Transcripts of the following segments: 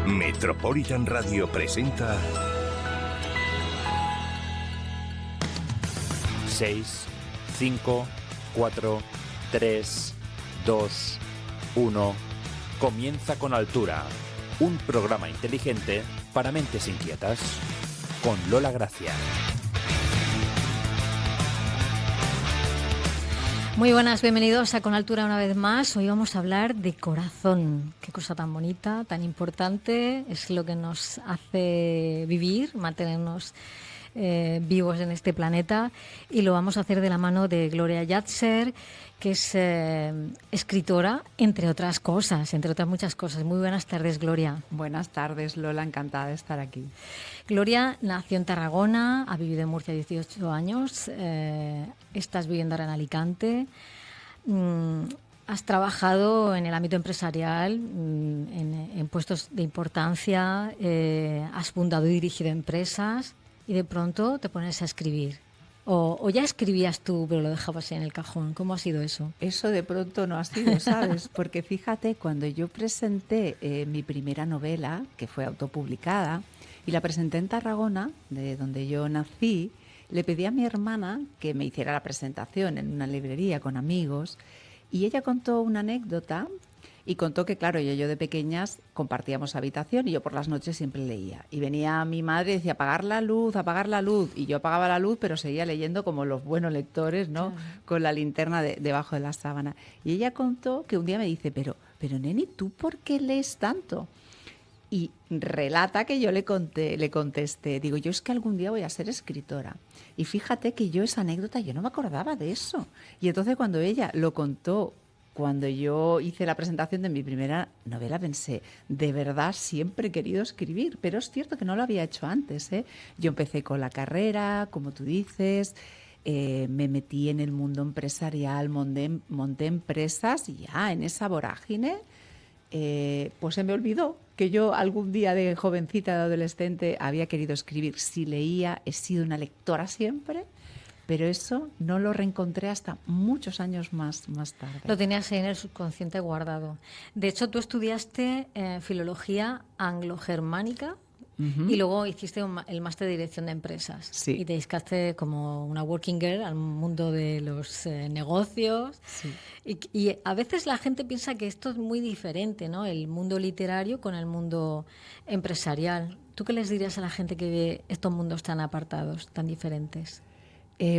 Metropolitan Radio presenta 6, 5, 4, 3, 2, 1. Comienza con Altura, un programa inteligente para mentes inquietas, con Lola Gracia. Muy buenas, bienvenidos a Con Altura una vez más. Hoy vamos a hablar de corazón. Qué cosa tan bonita, tan importante. Es lo que nos hace vivir, mantenernos vivos en este planeta. Y lo vamos a hacer de la mano de Gloria Llachzer, que es escritora, entre otras cosas, entre otras muchas cosas. Muy buenas tardes, Gloria. Buenas tardes, Lola, encantada de estar aquí. Gloria nació en Tarragona, ha vivido en Murcia 18 años, estás viviendo ahora en Alicante. Has trabajado en el ámbito empresarial, en puestos de importancia, has fundado y dirigido empresas y de pronto te pones a escribir. O ya escribías tú, pero lo dejabas en el cajón. ¿Cómo ha sido eso? Eso de pronto no ha sido, ¿sabes? Porque fíjate, cuando yo presenté mi primera novela, que fue autopublicada, y la presenté en Tarragona, de donde yo nací, le pedí a mi hermana que me hiciera la presentación en una librería con amigos, y ella contó una anécdota. Y contó que, claro, yo de pequeñas compartíamos habitación y yo por las noches siempre leía. Y venía mi madre y decía, apagar la luz. Y yo apagaba la luz, pero seguía leyendo como los buenos lectores, ¿no? Claro. Con la linterna debajo de la sábana. Y ella contó que un día me dice, pero neni, ¿tú por qué lees tanto? Y relata que yo le contesté, digo, yo es que algún día voy a ser escritora. Y fíjate que yo esa anécdota, yo no me acordaba de eso. Y entonces cuando ella lo contó, cuando yo hice la presentación de mi primera novela, pensé, de verdad siempre he querido escribir, pero es cierto que no lo había hecho antes, ¿eh? Yo empecé con la carrera, como tú dices, me metí en el mundo empresarial, monté empresas y ya en esa vorágine pues se me olvidó que yo algún día de jovencita, de adolescente, había querido escribir. Sí leía, he sido una lectora siempre. Pero eso no lo reencontré hasta muchos años más tarde. Lo tenías ahí en el subconsciente guardado. De hecho, tú estudiaste filología anglo-germánica y luego hiciste el máster de dirección de empresas. Sí. Y te dedicaste como una working girl al mundo de los negocios. Sí. Y a veces la gente piensa que esto es muy diferente, ¿no? El mundo literario con el mundo empresarial. ¿Tú qué les dirías a la gente que ve estos mundos tan apartados, tan diferentes?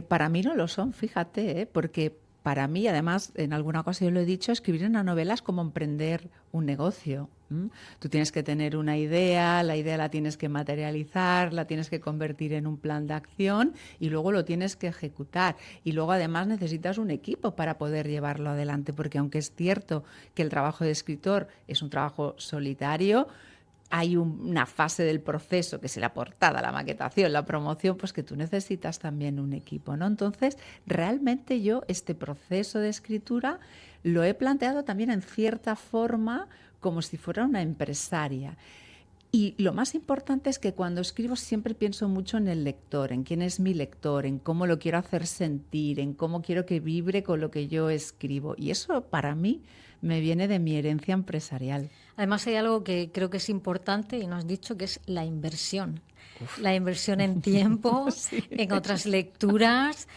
Para mí no lo son, fíjate, porque para mí, además, en alguna ocasión lo he dicho, escribir una novela es como emprender un negocio. Tú tienes que tener una idea, la idea la tienes que materializar, la tienes que convertir en un plan de acción y luego lo tienes que ejecutar. Y luego, además, necesitas un equipo para poder llevarlo adelante, porque aunque es cierto que el trabajo de escritor es un trabajo solitario, hay una fase del proceso, que es la portada, la maquetación, la promoción, pues que tú necesitas también un equipo, ¿no? Entonces, realmente yo este proceso de escritura lo he planteado también en cierta forma como si fuera una empresaria. Y lo más importante es que cuando escribo siempre pienso mucho en el lector, en quién es mi lector, en cómo lo quiero hacer sentir, en cómo quiero que vibre con lo que yo escribo. Y eso para mí me viene de mi herencia empresarial. Además hay algo que creo que es importante y nos has dicho, que es la inversión. La inversión en tiempo, sí. En otras lecturas,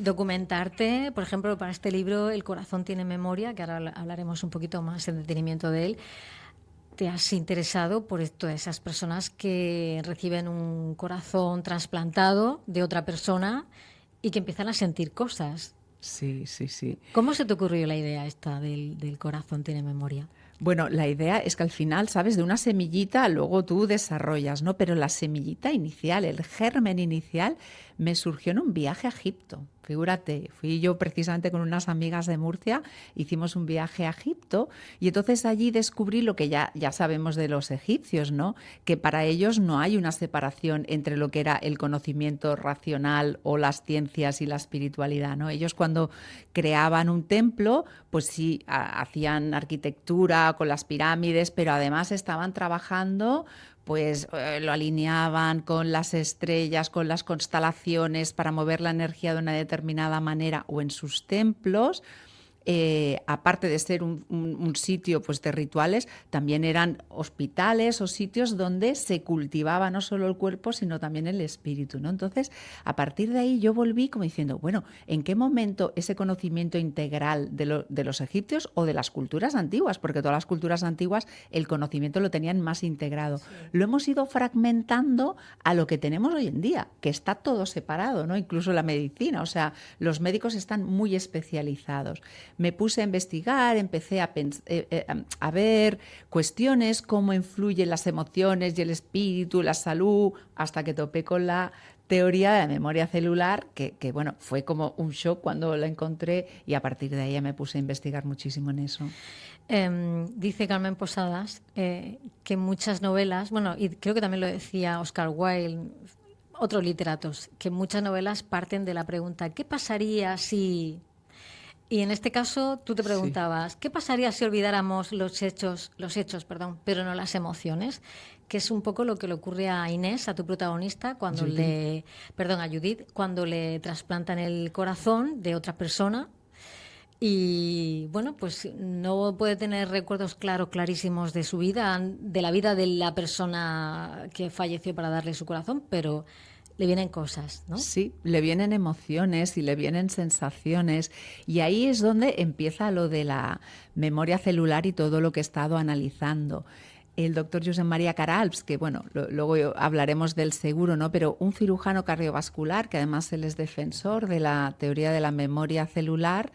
documentarte. Por ejemplo, para este libro El corazón tiene memoria, que ahora hablaremos un poquito más en detenimiento de él. Te has interesado por todas esas personas que reciben un corazón trasplantado de otra persona y que empiezan a sentir cosas. Sí. ¿Cómo se te ocurrió la idea esta del corazón tiene memoria? Bueno, la idea es que al final, ¿sabes? De una semillita luego tú desarrollas, ¿no? Pero la semillita inicial, el germen inicial, me surgió en un viaje a Egipto. Figúrate, fui yo precisamente con unas amigas de Murcia, hicimos un viaje a Egipto y entonces allí descubrí lo que ya sabemos de los egipcios, ¿no? Que para ellos no hay una separación entre lo que era el conocimiento racional o las ciencias y la espiritualidad, ¿no? Ellos cuando creaban un templo, pues sí, hacían arquitectura con las pirámides, pero además estaban trabajando, pues lo alineaban con las estrellas, con las constelaciones para mover la energía de una determinada manera, o en sus templos aparte de ser un sitio pues, de rituales, también eran hospitales o sitios donde se cultivaba no solo el cuerpo, sino también el espíritu, ¿no? Entonces, a partir de ahí yo volví como diciendo, bueno, ¿en qué momento ese conocimiento integral de los egipcios o de las culturas antiguas? Porque todas las culturas antiguas el conocimiento lo tenían más integrado. Sí. Lo hemos ido fragmentando a lo que tenemos hoy en día, que está todo separado, ¿no? Incluso la medicina, o sea, los médicos están muy especializados. Me puse a investigar, empecé a ver cuestiones, cómo influyen las emociones y el espíritu, la salud, hasta que topé con la teoría de la memoria celular, que bueno, fue como un shock cuando la encontré, y a partir de ahí ya me puse a investigar muchísimo en eso. Dice Carmen Posadas que muchas novelas, bueno, y creo que también lo decía Oscar Wilde, otros literatos, que muchas novelas parten de la pregunta ¿qué pasaría si...? Y en este caso tú te preguntabas, sí, ¿qué pasaría si olvidáramos los hechos, pero no las emociones? Que es un poco lo que le ocurre a Inés, a tu protagonista, cuando a Judith, cuando le trasplantan el corazón de otra persona. Y bueno, pues no puede tener recuerdos clarísimos de su vida, de la vida de la persona que falleció para darle su corazón, pero le vienen cosas, ¿no? Sí, le vienen emociones y le vienen sensaciones, y ahí es donde empieza lo de la memoria celular y todo lo que he estado analizando. El doctor Josep María Caralps, que bueno, luego hablaremos del seguro, ¿no? Pero un cirujano cardiovascular, que además él es defensor de la teoría de la memoria celular,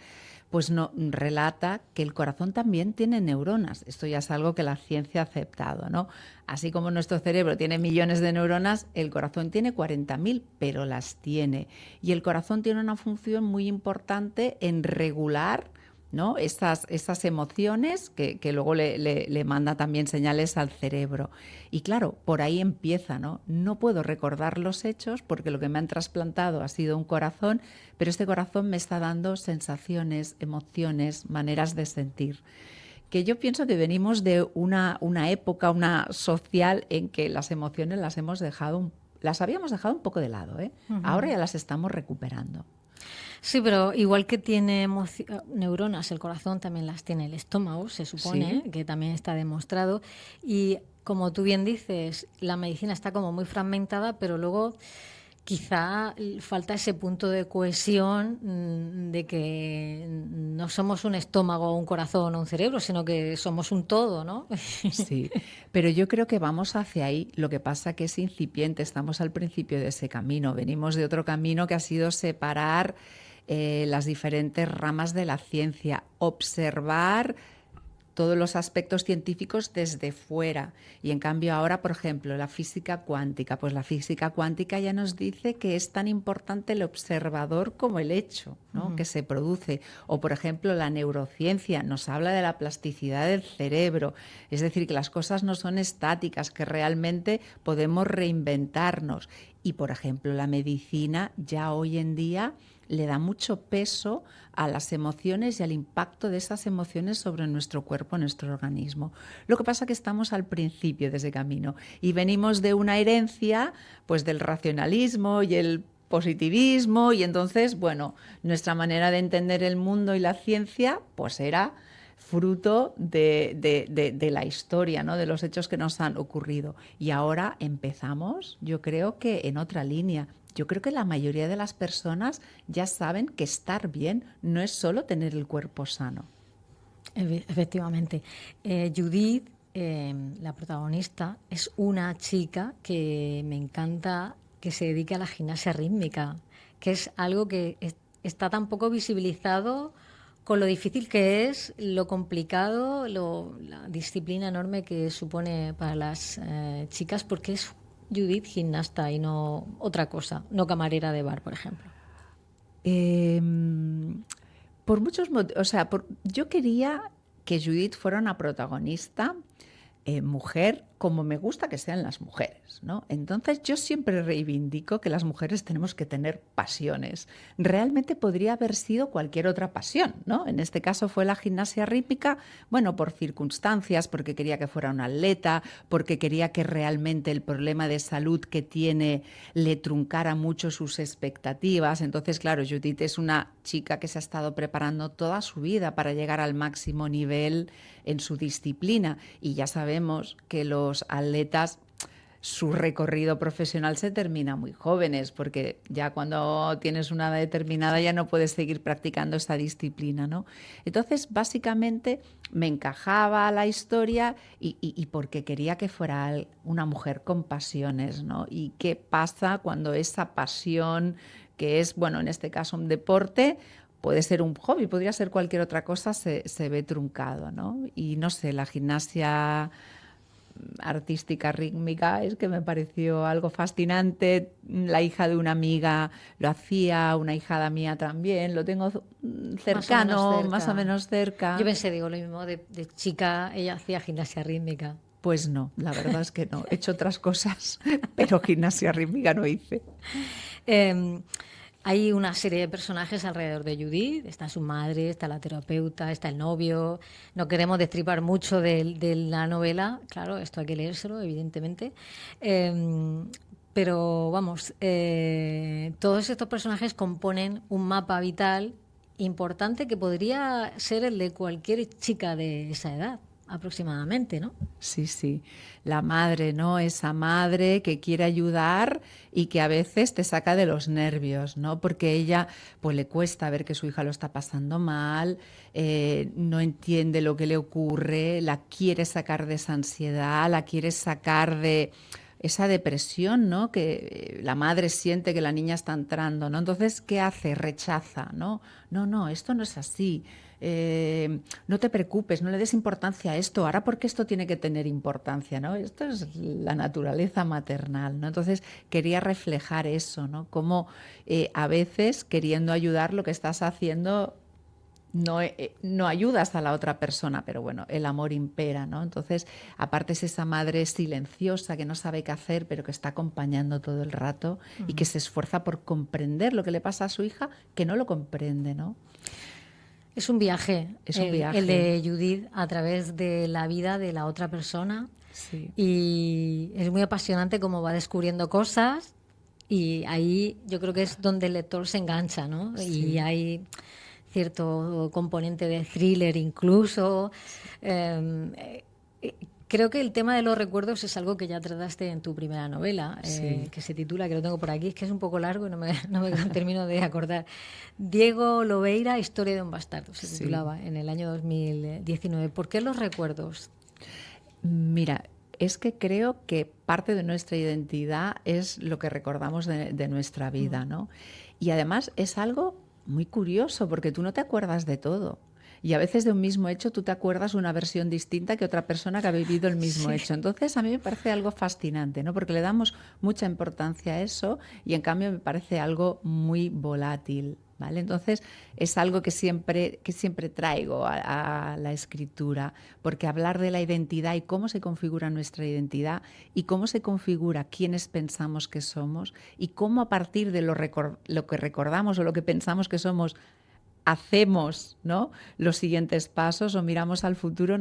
pues no, relata que el corazón también tiene neuronas. Esto ya es algo que la ciencia ha aceptado, ¿no? Así como nuestro cerebro tiene millones de neuronas, el corazón tiene 40.000, pero las tiene. Y el corazón tiene una función muy importante en regular, ¿no? Estas emociones que luego le manda también señales al cerebro. Y claro, por ahí empieza, ¿no? No puedo recordar los hechos porque lo que me han trasplantado ha sido un corazón, pero este corazón me está dando sensaciones, emociones, maneras de sentir. Que yo pienso que venimos de una época, una social, en que las emociones las habíamos dejado un poco de lado, ¿eh? Uh-huh. Ahora ya las estamos recuperando. Sí, pero igual que tiene neuronas el corazón, también las tiene el estómago, se supone, sí, que también está demostrado. Y como tú bien dices, la medicina está como muy fragmentada, pero luego quizá falta ese punto de cohesión de que no somos un estómago, un corazón o un cerebro, sino que somos un todo, ¿no? Sí, pero yo creo que vamos hacia ahí. Lo que pasa que es incipiente, estamos al principio de ese camino. Venimos de otro camino que ha sido separar las diferentes ramas de la ciencia, observar todos los aspectos científicos desde fuera. Y en cambio ahora, por ejemplo, la física cuántica. Pues la física cuántica ya nos dice que es tan importante el observador como el hecho, ¿no? Uh-huh. Que se produce. O, por ejemplo, la neurociencia nos habla de la plasticidad del cerebro. Es decir, que las cosas no son estáticas, que realmente podemos reinventarnos. Y, por ejemplo, la medicina ya hoy en día le da mucho peso a las emociones y al impacto de esas emociones sobre nuestro cuerpo, nuestro organismo. Lo que pasa es que estamos al principio de ese camino y venimos de una herencia pues del racionalismo y el positivismo, y entonces, bueno, nuestra manera de entender el mundo y la ciencia pues era fruto de la historia, ¿no? De los hechos que nos han ocurrido. Y ahora empezamos, yo creo que en otra línea. Yo creo que la mayoría de las personas ya saben que estar bien no es solo tener el cuerpo sano. Efectivamente. Judith, la protagonista, es una chica que me encanta que se dedique a la gimnasia rítmica, que es algo que está tan poco visibilizado con lo difícil que es, lo complicado, la disciplina enorme que supone para las chicas, porque es Judith gimnasta y no otra cosa, no camarera de bar, por ejemplo. Por muchos motivos, o sea, yo quería que Judith fuera una protagonista mujer, como me gusta que sean las mujeres, ¿no? Entonces yo siempre reivindico que las mujeres tenemos que tener pasiones. Realmente podría haber sido cualquier otra pasión, ¿no? En este caso fue la gimnasia rítmica, bueno, por circunstancias, porque quería que fuera una atleta, porque quería que realmente el problema de salud que tiene le truncara mucho sus expectativas. Entonces, claro, Judith es una chica que se ha estado preparando toda su vida para llegar al máximo nivel en su disciplina, y ya sabemos que los atletas, su recorrido profesional se termina muy jóvenes, porque ya cuando tienes una edad determinada ya no puedes seguir practicando esta disciplina, ¿no? Entonces, básicamente me encajaba la historia y porque quería que fuera una mujer con pasiones, ¿no? Y qué pasa cuando esa pasión, que es, bueno, en este caso un deporte, puede ser un hobby, podría ser cualquier otra cosa, se ve truncado, ¿no? Y no sé, la gimnasia artística rítmica es que me pareció algo fascinante. La hija de una amiga lo hacía, una hijada mía también, lo tengo cercano, más o menos cerca. Yo pensé, digo, lo mismo, de chica ella hacía gimnasia rítmica. Pues no, la verdad es que no. He hecho otras cosas, pero gimnasia rítmica no hice. Hay una serie de personajes alrededor de Judith. Está su madre, está la terapeuta, está el novio. No queremos destripar mucho de la novela. Claro, esto hay que leérselo, evidentemente. Pero vamos, todos estos personajes componen un mapa vital importante que podría ser el de cualquier chica de esa edad, aproximadamente, ¿no? Sí, sí. La madre, ¿no? Esa madre que quiere ayudar y que a veces te saca de los nervios, ¿no? Porque ella, pues le cuesta ver que su hija lo está pasando mal, no entiende lo que le ocurre, la quiere sacar de esa ansiedad, la quiere sacar de esa depresión, ¿no? Que la madre siente que la niña está entrando, ¿no? Entonces, ¿qué hace? Rechaza, ¿no? No, esto no es así. No te preocupes, no le des importancia a esto. Ahora, ¿por qué esto tiene que tener importancia, ¿no? Esto es la naturaleza maternal, ¿no? Entonces, quería reflejar eso, ¿no? Cómo a veces, queriendo ayudar, lo que estás haciendo no ayudas a la otra persona, pero bueno, el amor impera, ¿no? Entonces, aparte es esa madre silenciosa que no sabe qué hacer, pero que está acompañando todo el rato y que se esfuerza por comprender lo que le pasa a su hija, que no lo comprende, ¿no? Es un viaje, viaje. El de Judith a través de la vida de la otra persona. Sí. Y es muy apasionante cómo va descubriendo cosas, y ahí yo creo que es donde el lector se engancha, ¿no? Sí. Y hay cierto componente de thriller incluso. Creo que el tema de los recuerdos es algo que ya trataste en tu primera novela, Sí. que se titula, que lo tengo por aquí, es que es un poco largo y no me termino de acordar. Diego Lobeira, Historia de un bastardo, se titulaba en el año 2019. ¿Por qué los recuerdos? Mira, es que creo que parte de nuestra identidad es lo que recordamos de nuestra vida, ¿no? Y además es algo muy curioso, porque tú no te acuerdas de todo. Y a veces de un mismo hecho tú te acuerdas una versión distinta que otra persona que ha vivido el mismo hecho. Entonces a mí me parece algo fascinante, ¿no? Porque le damos mucha importancia a eso y en cambio me parece algo muy volátil, ¿vale? Entonces es algo que siempre traigo a la escritura, porque hablar de la identidad y cómo se configura nuestra identidad y cómo se configura quiénes pensamos que somos y cómo a partir de lo que recordamos o lo que pensamos que somos hacemos, ¿no?, los siguientes pasos o miramos al futuro,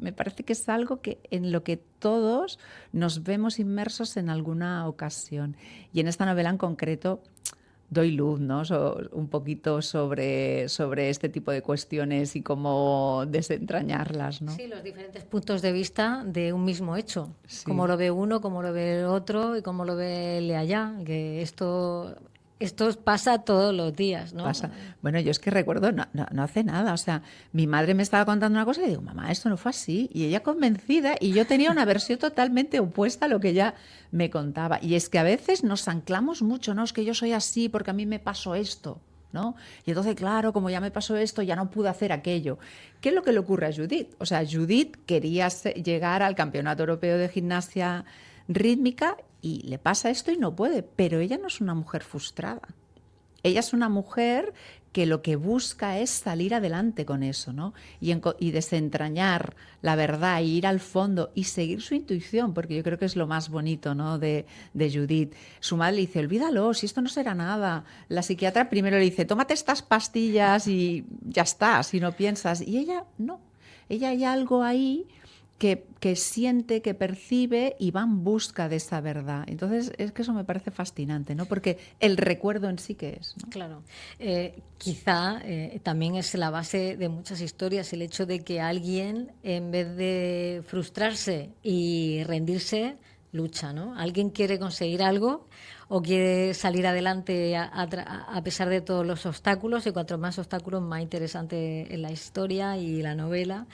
me parece que es algo en lo que todos nos vemos inmersos en alguna ocasión. Y en esta novela en concreto doy luz, ¿no?, un poquito sobre este tipo de cuestiones y cómo desentrañarlas, ¿no? Sí, los diferentes puntos de vista de un mismo hecho. Sí. Cómo lo ve uno, cómo lo ve el otro y cómo lo ve el de allá. Que esto pasa todos los días, ¿no? Pasa. Bueno, yo es que recuerdo, no hace nada, o sea, mi madre me estaba contando una cosa y le digo, mamá, esto no fue así, y ella convencida, y yo tenía una versión totalmente opuesta a lo que ella me contaba. Y es que a veces nos anclamos mucho, ¿no? Es que yo soy así porque a mí me pasó esto, ¿no? Y entonces, claro, como ya me pasó esto, ya no pude hacer aquello. ¿Qué es lo que le ocurre a Judith? O sea, Judith quería llegar al Campeonato Europeo de Gimnasia Rítmica y le pasa esto y no puede, pero ella no es una mujer frustrada. Ella es una mujer que lo que busca es salir adelante con eso, ¿no? Y desentrañar la verdad, y ir al fondo y seguir su intuición, porque yo creo que es lo más bonito, ¿no? de Judith. Su madre le dice, olvídalo, si esto no será nada. La psiquiatra primero le dice, tómate estas pastillas y ya está, si no piensas. Y ella no, ella hay algo ahí que siente, que percibe y va en busca de esa verdad. Entonces, es que eso me parece fascinante, ¿no? Porque el recuerdo en sí que es, ¿no? Claro. Quizá también es la base de muchas historias el hecho de que alguien, en vez de frustrarse y rendirse, lucha, ¿no? Alguien quiere conseguir algo o quiere salir adelante a pesar de todos los obstáculos, y cuanto más obstáculos, más interesante es la historia y la novela.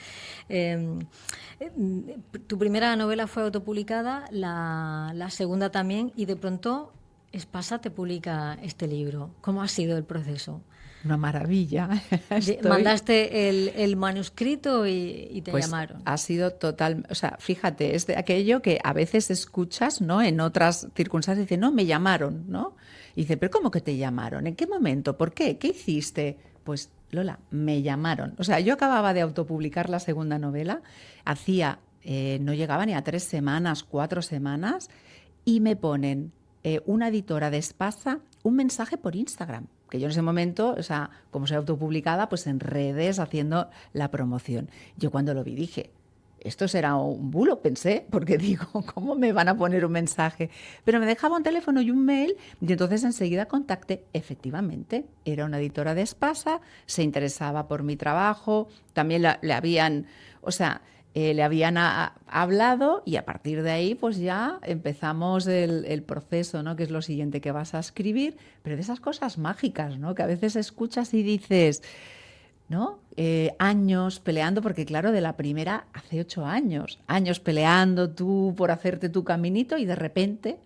Tu primera novela fue autopublicada, la segunda también, y de pronto Espasa te publica este libro. ¿Cómo ha sido el proceso? Una maravilla. Mandaste el manuscrito y te llamaron. Ha sido total, o sea, fíjate, es de aquello que a veces escuchas, ¿no? En otras circunstancias dice, no, me llamaron, ¿no? Y dice, pero ¿cómo que te llamaron? ¿En qué momento? ¿Por qué? ¿Qué hiciste? Pues, Lola, me llamaron. O sea, yo acababa de autopublicar la segunda novela, no llegaba ni a 3 semanas, 4 semanas, y me ponen una editora de Espasa un mensaje por Instagram, que yo en ese momento, o sea, como soy autopublicada, pues en redes haciendo la promoción. Yo cuando lo vi dije, esto será un bulo, pensé, porque digo, ¿cómo me van a poner un mensaje? Pero me dejaba un teléfono y un mail, y entonces enseguida contacté. Efectivamente, era una editora de Espasa, se interesaba por mi trabajo, también le habían hablado, y a partir de ahí pues ya empezamos el proceso, ¿no? Que es lo siguiente que vas a escribir, pero de esas cosas mágicas, ¿no? Que a veces escuchas y dices, ¿no? Años peleando, porque claro, de la primera hace 8 años peleando tú por hacerte tu caminito, y de repente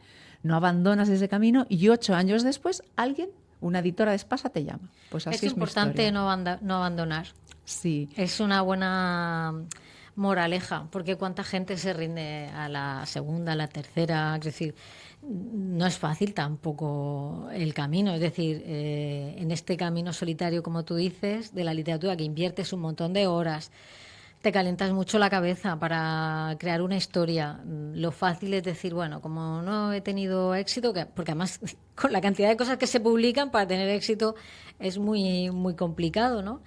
no abandonas ese camino, y 8 años después alguien, una editora de Espasa, te llama. Pues así es importante no abandonar. Sí. Es una buena moraleja, porque cuánta gente se rinde a la segunda, a la tercera, es decir, no es fácil tampoco el camino, es decir, en este camino solitario, como tú dices, de la literatura, que inviertes un montón de horas, te calientas mucho la cabeza para crear una historia. Lo fácil es decir, bueno, como no he tenido éxito, porque además con la cantidad de cosas que se publican, para tener éxito es muy, muy complicado, ¿no?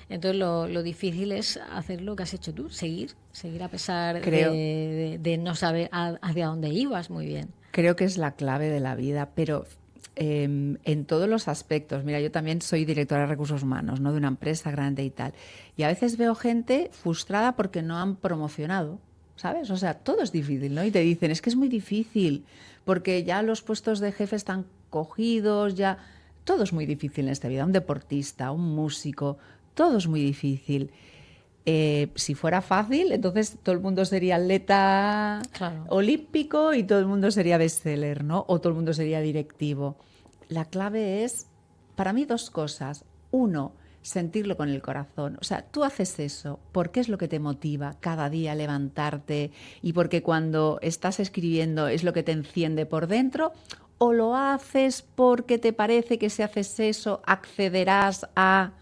Entonces lo difícil es hacer lo que has hecho tú, seguir a pesar de no saber hacia dónde ibas muy bien. Creo que es la clave de la vida, pero en todos los aspectos. Mira, yo también soy directora de recursos humanos, ¿no? De una empresa grande y tal. Y a veces veo gente frustrada porque no han promocionado, ¿sabes? O sea, todo es difícil, ¿no? Y te dicen, es que es muy difícil porque ya los puestos de jefe están cogidos, ya... Todo es muy difícil en esta vida. Un deportista, un músico... Todo es muy difícil. Si fuera fácil, entonces todo el mundo sería atleta olímpico y todo el mundo sería bestseller, ¿no? O todo el mundo sería directivo. La clave es, para mí, 2 cosas. 1, sentirlo con el corazón. O sea, tú haces eso porque es lo que te motiva cada día a levantarte, y porque cuando estás escribiendo es lo que te enciende por dentro, o lo haces porque te parece que si haces eso accederás a...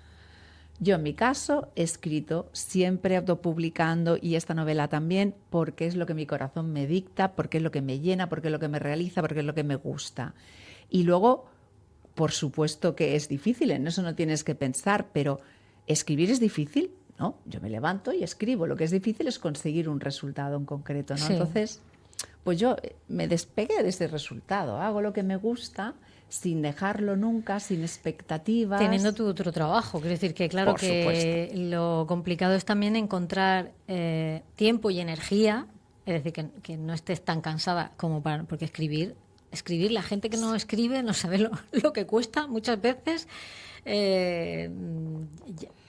Yo, en mi caso, he escrito siempre autopublicando, y esta novela también, porque es lo que mi corazón me dicta, porque es lo que me llena, porque es lo que me realiza, porque es lo que me gusta. Y luego, por supuesto que es difícil, en eso no tienes que pensar, pero ¿escribir es difícil? No, yo me levanto y escribo. Lo que es difícil es conseguir un resultado en concreto, ¿no? Sí. Entonces, pues yo me despegué de ese resultado, hago lo que me gusta, sin dejarlo nunca, sin expectativas. Teniendo tu otro trabajo, quiero decir que claro que lo complicado es también encontrar tiempo y energía, es decir, que no estés tan cansada como para... Porque escribir, la gente que no escribe no sabe lo que cuesta muchas veces.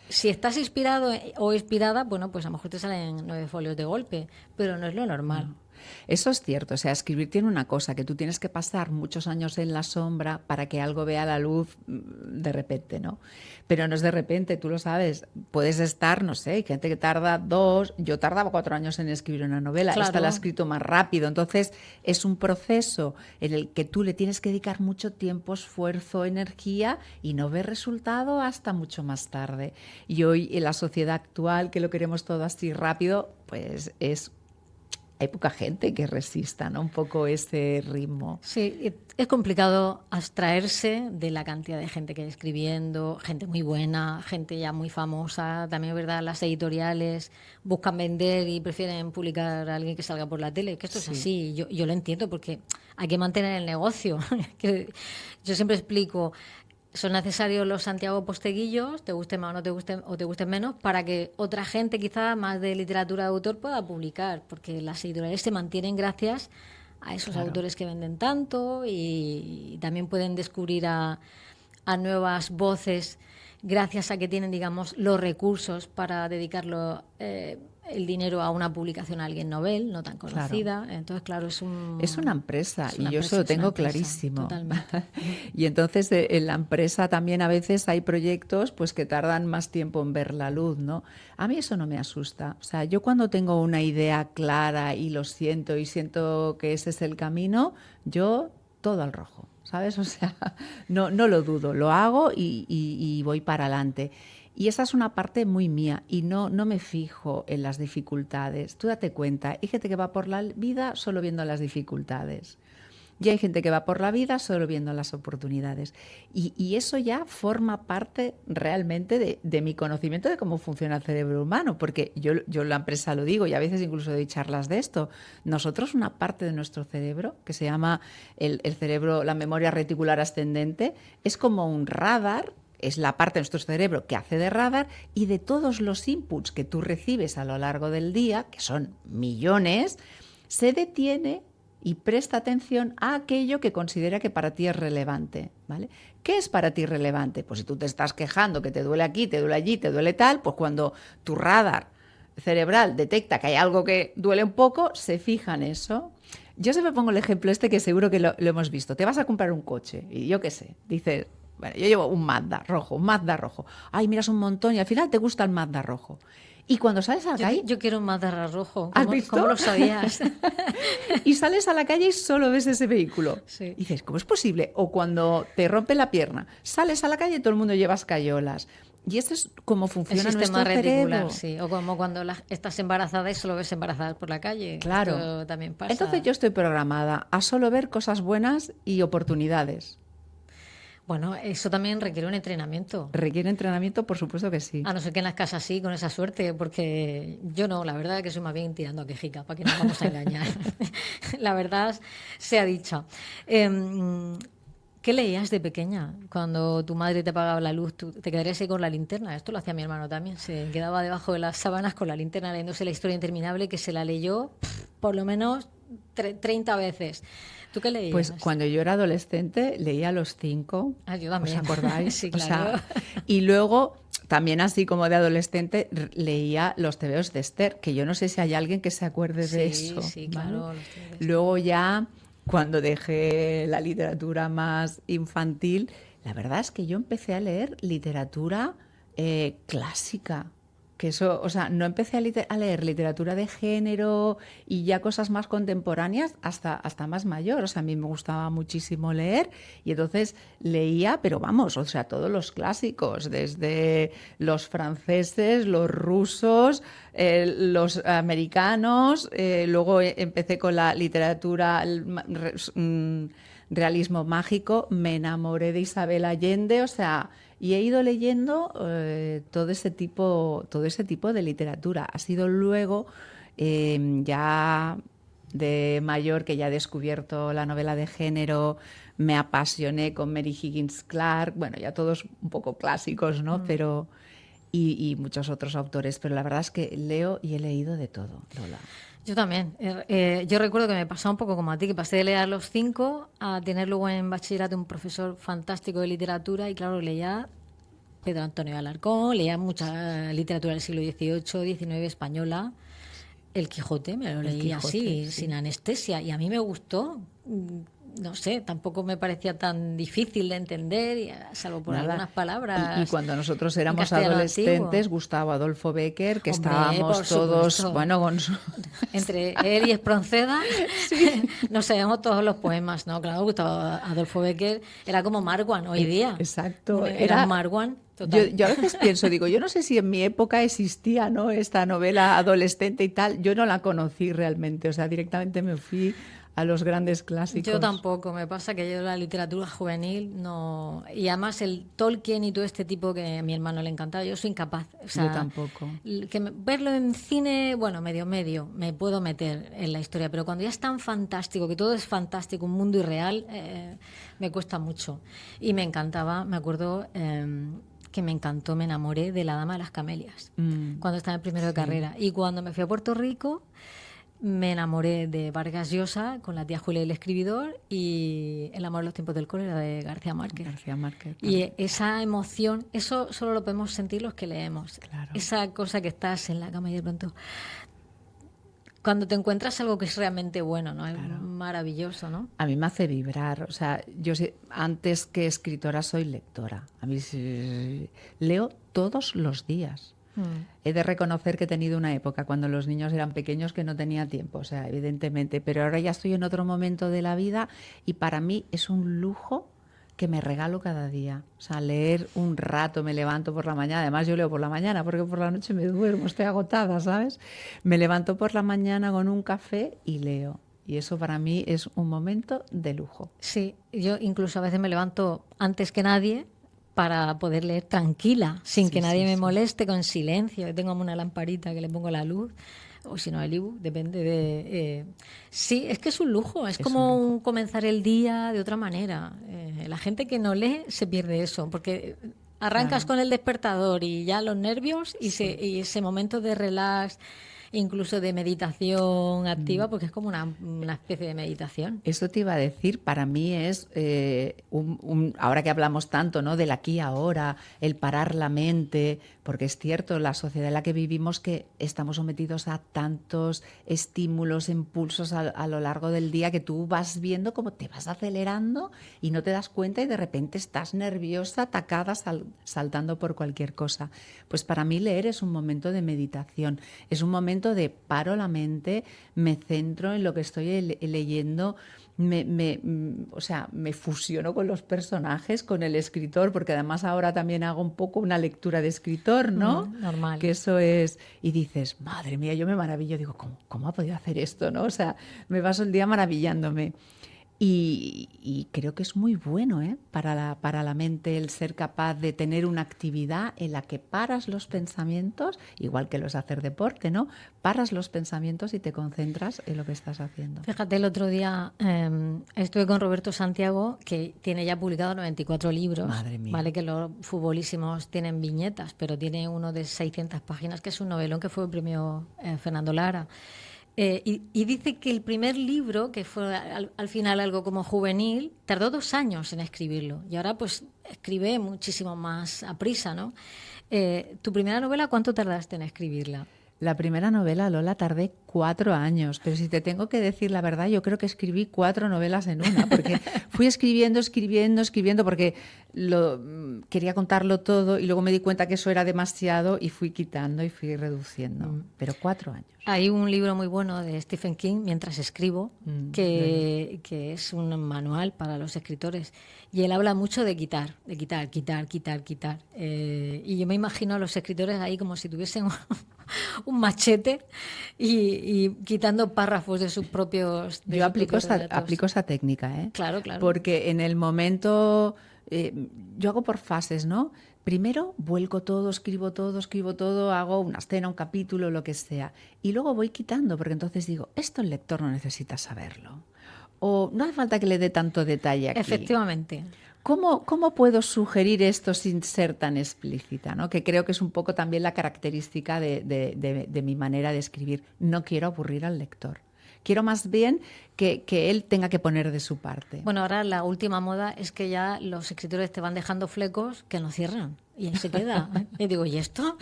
Si estás inspirado o inspirada, bueno, pues a lo mejor te salen 9 folios de golpe, pero no es lo normal. Eso es cierto, o sea, escribir tiene una cosa, que tú tienes que pasar muchos años en la sombra para que algo vea la luz de repente, ¿no? Pero no es de repente, tú lo sabes, puedes estar, no sé, hay gente que tarda 2, yo tardaba 4 años en escribir una novela, Claro. esta la he escrito más rápido, entonces es un proceso en el que tú le tienes que dedicar mucho tiempo, esfuerzo, energía y no ves resultado hasta mucho más tarde. Y hoy en la sociedad actual, que lo queremos todo así rápido, pues hay poca gente que resista, ¿no? Un poco ese ritmo. Sí, es complicado abstraerse de la cantidad de gente que hay escribiendo, gente muy buena, gente ya muy famosa. También es verdad, las editoriales buscan vender y prefieren publicar a alguien que salga por la tele, que esto es así. Yo lo entiendo porque hay que mantener el negocio. Yo siempre explico, son necesarios los Santiago Posteguillos, te guste más o no te gusten, o te gusten menos, para que otra gente quizá más de literatura de autor pueda publicar, porque las editoriales se mantienen gracias a esos autores que venden tanto y también pueden descubrir a nuevas voces gracias a que tienen, digamos, los recursos para dedicarlo el dinero a una publicación a alguien novel, no tan conocida. Claro. Entonces, claro, es una empresa es una y yo empresa, eso lo tengo clarísimo. Totalmente. Y entonces en la empresa también a veces hay proyectos pues que tardan más tiempo en ver la luz, ¿no? A mí eso no me asusta. O sea, yo cuando tengo una idea clara y lo siento y siento que ese es el camino, yo todo al rojo, ¿sabes? O sea, no lo dudo, lo hago y voy para adelante. Y esa es una parte muy mía y no me fijo en las dificultades. Tú date cuenta, hay gente que va por la vida solo viendo las dificultades y hay gente que va por la vida solo viendo las oportunidades. Y eso ya forma parte realmente de mi conocimiento de cómo funciona el cerebro humano, porque yo en la empresa lo digo y a veces incluso doy charlas de esto. Nosotros una parte de nuestro cerebro, que se llama el cerebro, la memoria reticular ascendente, es como un radar. Es la parte de nuestro cerebro que hace de radar y de todos los inputs que tú recibes a lo largo del día, que son millones, se detiene y presta atención a aquello que considera que para ti es relevante, ¿vale? ¿Qué es para ti relevante? Pues si tú te estás quejando que te duele aquí, te duele allí, te duele tal, pues cuando tu radar cerebral detecta que hay algo que duele un poco, se fija en eso. Yo siempre pongo el ejemplo que seguro que lo hemos visto. Te vas a comprar un coche y yo qué sé, dices... Bueno, yo llevo un Mazda rojo. Ay, miras un montón y al final te gusta el Mazda rojo. Y cuando sales a la calle... Yo quiero un Mazda rojo. ¿Has visto? ¿Cómo lo sabías? Y sales a la calle y solo ves ese vehículo. Sí. Y dices, ¿cómo es posible? O cuando te rompe la pierna, sales a la calle y todo el mundo lleva escayolas. Y esto es como funciona el sistema nuestro reticular, cerebro. sí. O como cuando estás embarazada y solo ves embarazadas por la calle. Claro. Esto también pasa. Entonces yo estoy programada a solo ver cosas buenas y oportunidades. Bueno, eso también requiere un entrenamiento. ¿Requiere entrenamiento? Por supuesto que sí. A no ser que en las casas sí, con esa suerte, porque yo no, la verdad es que soy más bien tirando a quejica, para que no nos vamos a engañar. La verdad sea dicha. ¿Qué leías de pequeña? Cuando tu madre te apagaba la luz, ¿tú te quedarías ahí con la linterna? Esto lo hacía mi hermano también. Se quedaba debajo de las sábanas con la linterna leyéndose la historia interminable, que se la leyó por lo menos 30 veces. ¿Tú qué leías? Pues cuando yo era adolescente leía Los Cinco. Ah, yo también. ¿Os acordáis? Sí, claro. O sea, y luego, también así como de adolescente, leía Los tebeos de Esther, que yo no sé si hay alguien que se acuerde de eso. Sí, ¿vale? claro. Los tebeos de Esther. Luego ya, cuando dejé la literatura más infantil, la verdad es que yo empecé a leer literatura clásica. Que eso, o sea, no empecé a leer literatura de género y ya cosas más contemporáneas hasta más mayor. O sea, a mí me gustaba muchísimo leer y entonces leía, pero vamos, o sea, todos los clásicos, desde los franceses, los rusos, los americanos. Luego empecé con la literatura, realismo mágico, me enamoré de Isabel Allende, o sea... Y he ido leyendo todo ese tipo de literatura. Ha sido luego, ya de mayor, que ya he descubierto la novela de género, me apasioné con Mary Higgins Clark, bueno, ya todos un poco clásicos, ¿no? Pero y muchos otros autores, pero la verdad es que leo y he leído de todo, Lola. Yo también. Yo recuerdo que me pasaba un poco como a ti, que pasé de leer Los Cinco a tener luego en bachillerato un profesor fantástico de literatura y claro, leía Pedro Antonio Alarcón, leía mucha literatura del siglo XVIII, XIX española. El Quijote me lo El leí Quijote, así, sí. sin anestesia, y a mí me gustó. No sé, tampoco me parecía tan difícil de entender, salvo por Nada. algunas palabras. Y cuando nosotros en éramos castellano adolescentes, antiguo. Gustavo Adolfo Bécquer, que Hombre, estábamos por todos, supuesto. bueno, con su... Entre él y Espronceda nos sabíamos todos los poemas, ¿no? Claro, Gustavo Adolfo Bécquer era como Marwan hoy día. Exacto. Era Marwan Yo, total. yo a veces pienso, digo, yo no sé si en mi época existía, ¿no?, esta novela adolescente y tal. Yo no la conocí realmente, o sea, directamente me fui a los grandes clásicos. Yo tampoco, me pasa que yo la literatura juvenil no... Y además el Tolkien y todo este tipo que a mi hermano le encantaba, yo soy incapaz. O sea, Yo tampoco. Verlo en cine, bueno, medio, me puedo meter en la historia, pero cuando ya es tan fantástico, que todo es fantástico, un mundo irreal, me cuesta mucho. Y me encantaba, me acuerdo... que me encantó, me enamoré de La Dama de las Camelias, cuando estaba en primero de carrera. Y cuando me fui a Puerto Rico, me enamoré de Vargas Llosa, con la tía Julia y el escribidor, y El amor en los tiempos del cólera de García Márquez. García Márquez. Y esa emoción, eso solo lo podemos sentir los que leemos. Claro. Esa cosa que estás en la cama y de pronto... Cuando te encuentras algo que es realmente bueno, ¿no? Es maravilloso, ¿no? A mí me hace vibrar. O sea, yo antes que escritora soy lectora. A mí leo todos los días. He de reconocer que he tenido una época cuando los niños eran pequeños que no tenía tiempo, o sea, evidentemente, pero ahora ya estoy en otro momento de la vida y para mí es un lujo que me regalo cada día. O sea, leer un rato, me levanto por la mañana, además yo leo por la mañana porque por la noche me duermo, estoy agotada, ¿sabes? Me levanto por la mañana con un café y leo. Y eso para mí es un momento de lujo. Sí, yo incluso a veces me levanto antes que nadie para poder leer tranquila, sin que nadie me moleste, con silencio. Yo tengo una lamparita que le pongo la luz, o si no el ebook, depende de... Sí, es que es un lujo, es como comenzar el día de otra manera. La gente que no lee se pierde eso, porque arrancas con el despertador y ya los nervios y ese momento de relax, incluso de meditación activa, porque es como una especie de meditación. Eso te iba a decir, para mí es, ahora que hablamos tanto, ¿no?, del aquí y ahora, el parar la mente, porque es cierto, la sociedad en la que vivimos que estamos sometidos a tantos estímulos, impulsos a lo largo del día que tú vas viendo cómo te vas acelerando y no te das cuenta y de repente estás nerviosa, atacada, saltando por cualquier cosa. Pues para mí leer es un momento de meditación, es un momento de paro la mente, me centro en lo que estoy leyendo, o sea, me fusiono con los personajes, con el escritor, porque además ahora también hago un poco una lectura de escritor, ¿no? Normal. Que eso es... Y dices, madre mía, yo me maravillo, digo, ¿cómo ha podido hacer esto, no? O sea, me paso el día maravillándome. Y creo que es muy bueno, para la mente el ser capaz de tener una actividad en la que paras los pensamientos, igual que lo es hacer deporte, ¿no? Paras los pensamientos y te concentras en lo que estás haciendo. Fíjate, el otro día estuve con Roberto Santiago, que tiene ya publicado 94 libros. Madre mía. Vale que los futbolísimos tienen viñetas, pero tiene uno de 600 páginas, que es un novelón que fue el premio Fernando Lara. Y dice que el primer libro, que fue al final algo como juvenil, tardó 2 años en escribirlo. Y ahora pues escribe muchísimo más a prisa, ¿no? ¿Tu primera novela cuánto tardaste en escribirla? La primera novela, Lola, tardé 4 años, pero si te tengo que decir la verdad, yo creo que escribí 4 novelas en una, porque fui escribiendo, porque quería contarlo todo y luego me di cuenta que eso era demasiado y fui quitando y fui reduciendo, pero 4 años. Hay un libro muy bueno de Stephen King, Mientras escribo, que es un manual para los escritores. Y él habla mucho de quitar. Y yo me imagino a los escritores ahí como si tuviesen un machete y quitando párrafos de sus propios... Yo aplico esa técnica, Claro. Porque en el momento... yo hago por fases, ¿no? Primero vuelco todo, escribo todo, hago una escena, un capítulo, lo que sea. Y luego voy quitando, porque entonces digo, esto el lector no necesita saberlo. O no hace falta que le dé tanto detalle aquí. Efectivamente. ¿Cómo puedo sugerir esto sin ser tan explícita, ¿no? Que creo que es un poco también la característica de mi manera de escribir. No quiero aburrir al lector. Quiero más bien que él tenga que poner de su parte. Bueno, ahora la última moda es que ya los escritores te van dejando flecos que no cierran. Y ahí se queda. Y digo, ¿y esto?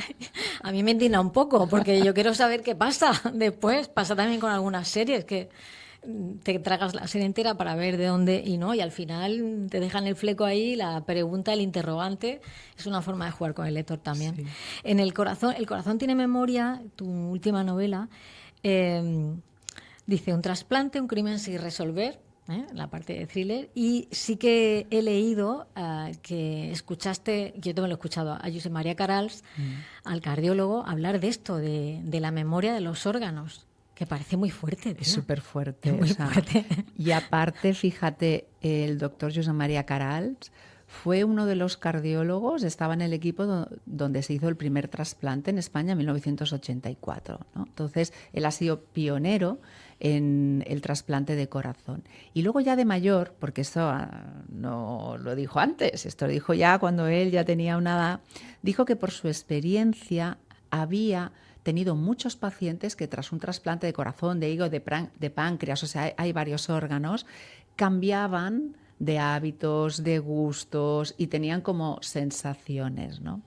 A mí me indigna un poco, porque yo quiero saber qué pasa después. Pasa también con algunas series que te tragas la serie entera para ver de dónde y no, y al final te dejan el fleco ahí, la pregunta, el interrogante. Es una forma de jugar con el lector también. Sí. En El corazón tiene memoria, tu última novela, dice: un trasplante, un crimen sin resolver, la parte de thriller, y sí que he leído que escuchaste, yo también lo he escuchado, a Josep María Carals, al cardiólogo, hablar de esto, de la memoria de los órganos, que parece muy fuerte. Es súper fuerte. Muy fuerte. Y aparte, fíjate, el doctor Josep María Carals fue uno de los cardiólogos, estaba en el equipo donde se hizo el primer trasplante en España en 1984, ¿no? Entonces, él ha sido pionero en el trasplante de corazón. Y luego ya de mayor, porque esto no lo dijo antes, esto lo dijo ya cuando él ya tenía una edad, dijo que por su experiencia había tenido muchos pacientes que tras un trasplante de corazón, de hígado, de páncreas, o sea, hay varios órganos, cambiaban de hábitos, de gustos y tenían como sensaciones, ¿no?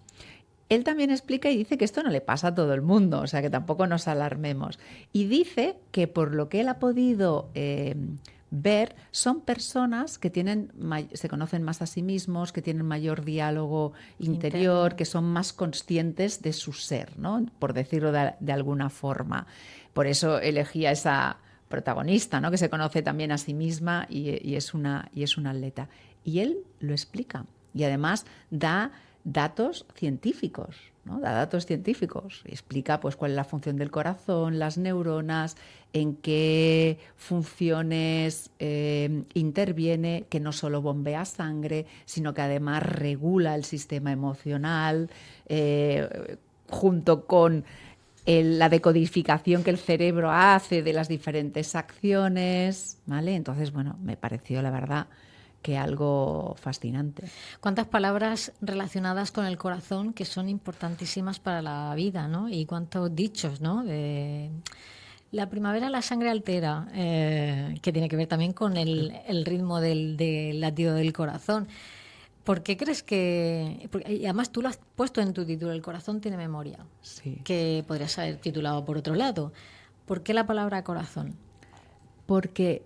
Él también explica y dice que esto no le pasa a todo el mundo, o sea, que tampoco nos alarmemos. Y dice que por lo que él ha podido ver, son personas que se conocen más a sí mismos, que tienen mayor diálogo interior, que son más conscientes de su ser, ¿no? Por decirlo de alguna forma. Por eso elegía esa protagonista, ¿no? Que se conoce también a sí misma y es una atleta. Y él lo explica y además da datos científicos, ¿no? Da datos científicos. Explica pues cuál es la función del corazón, las neuronas, en qué funciones interviene, que no solo bombea sangre, sino que además regula el sistema emocional, junto con la decodificación que el cerebro hace de las diferentes acciones, ¿vale? Entonces, bueno, me pareció, la verdad, que algo fascinante. Cuántas palabras relacionadas con el corazón que son importantísimas para la vida, ¿no? Y cuántos dichos, ¿no? La primavera la sangre altera, que tiene que ver también con el ritmo del latido del corazón. ¿Por qué crees que...? Y además tú lo has puesto en tu título, El corazón tiene memoria, sí, que podrías haber titulado por otro lado. ¿Por qué la palabra corazón? Porque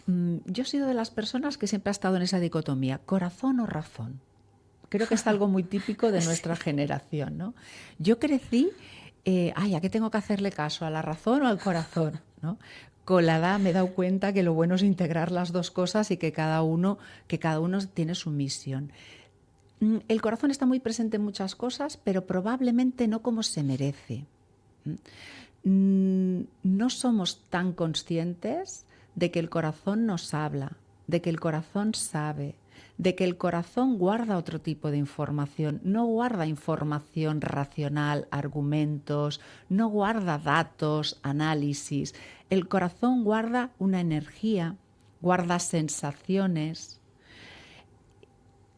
yo he sido de las personas que siempre ha estado en esa dicotomía, corazón o razón. Creo que es algo muy típico de nuestra generación, ¿no? Yo crecí, ¿a qué tengo que hacerle caso? ¿A la razón o al corazón? ¿No? Con la edad me he dado cuenta que lo bueno es integrar las dos cosas y que cada uno tiene su misión. El corazón está muy presente en muchas cosas, pero probablemente no como se merece. No somos tan conscientes de que el corazón nos habla, de que el corazón sabe, de que el corazón guarda otro tipo de información, no guarda información racional, argumentos, no guarda datos, análisis. El corazón guarda una energía, guarda sensaciones.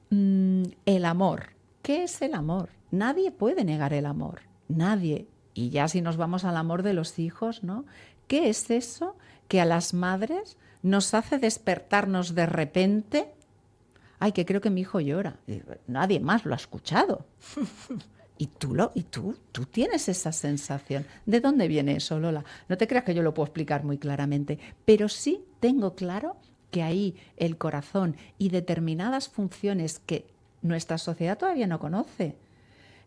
El amor. ¿Qué es el amor? Nadie puede negar el amor, nadie. Y ya si nos vamos al amor de los hijos, ¿no? ¿Qué es eso que a las madres nos hace despertarnos de repente? Ay, que creo que mi hijo llora. Nadie más lo ha escuchado. Y tú tienes esa sensación. ¿De dónde viene eso, Lola? No te creas que yo lo puedo explicar muy claramente, pero sí tengo claro que ahí el corazón y determinadas funciones que nuestra sociedad todavía no conoce,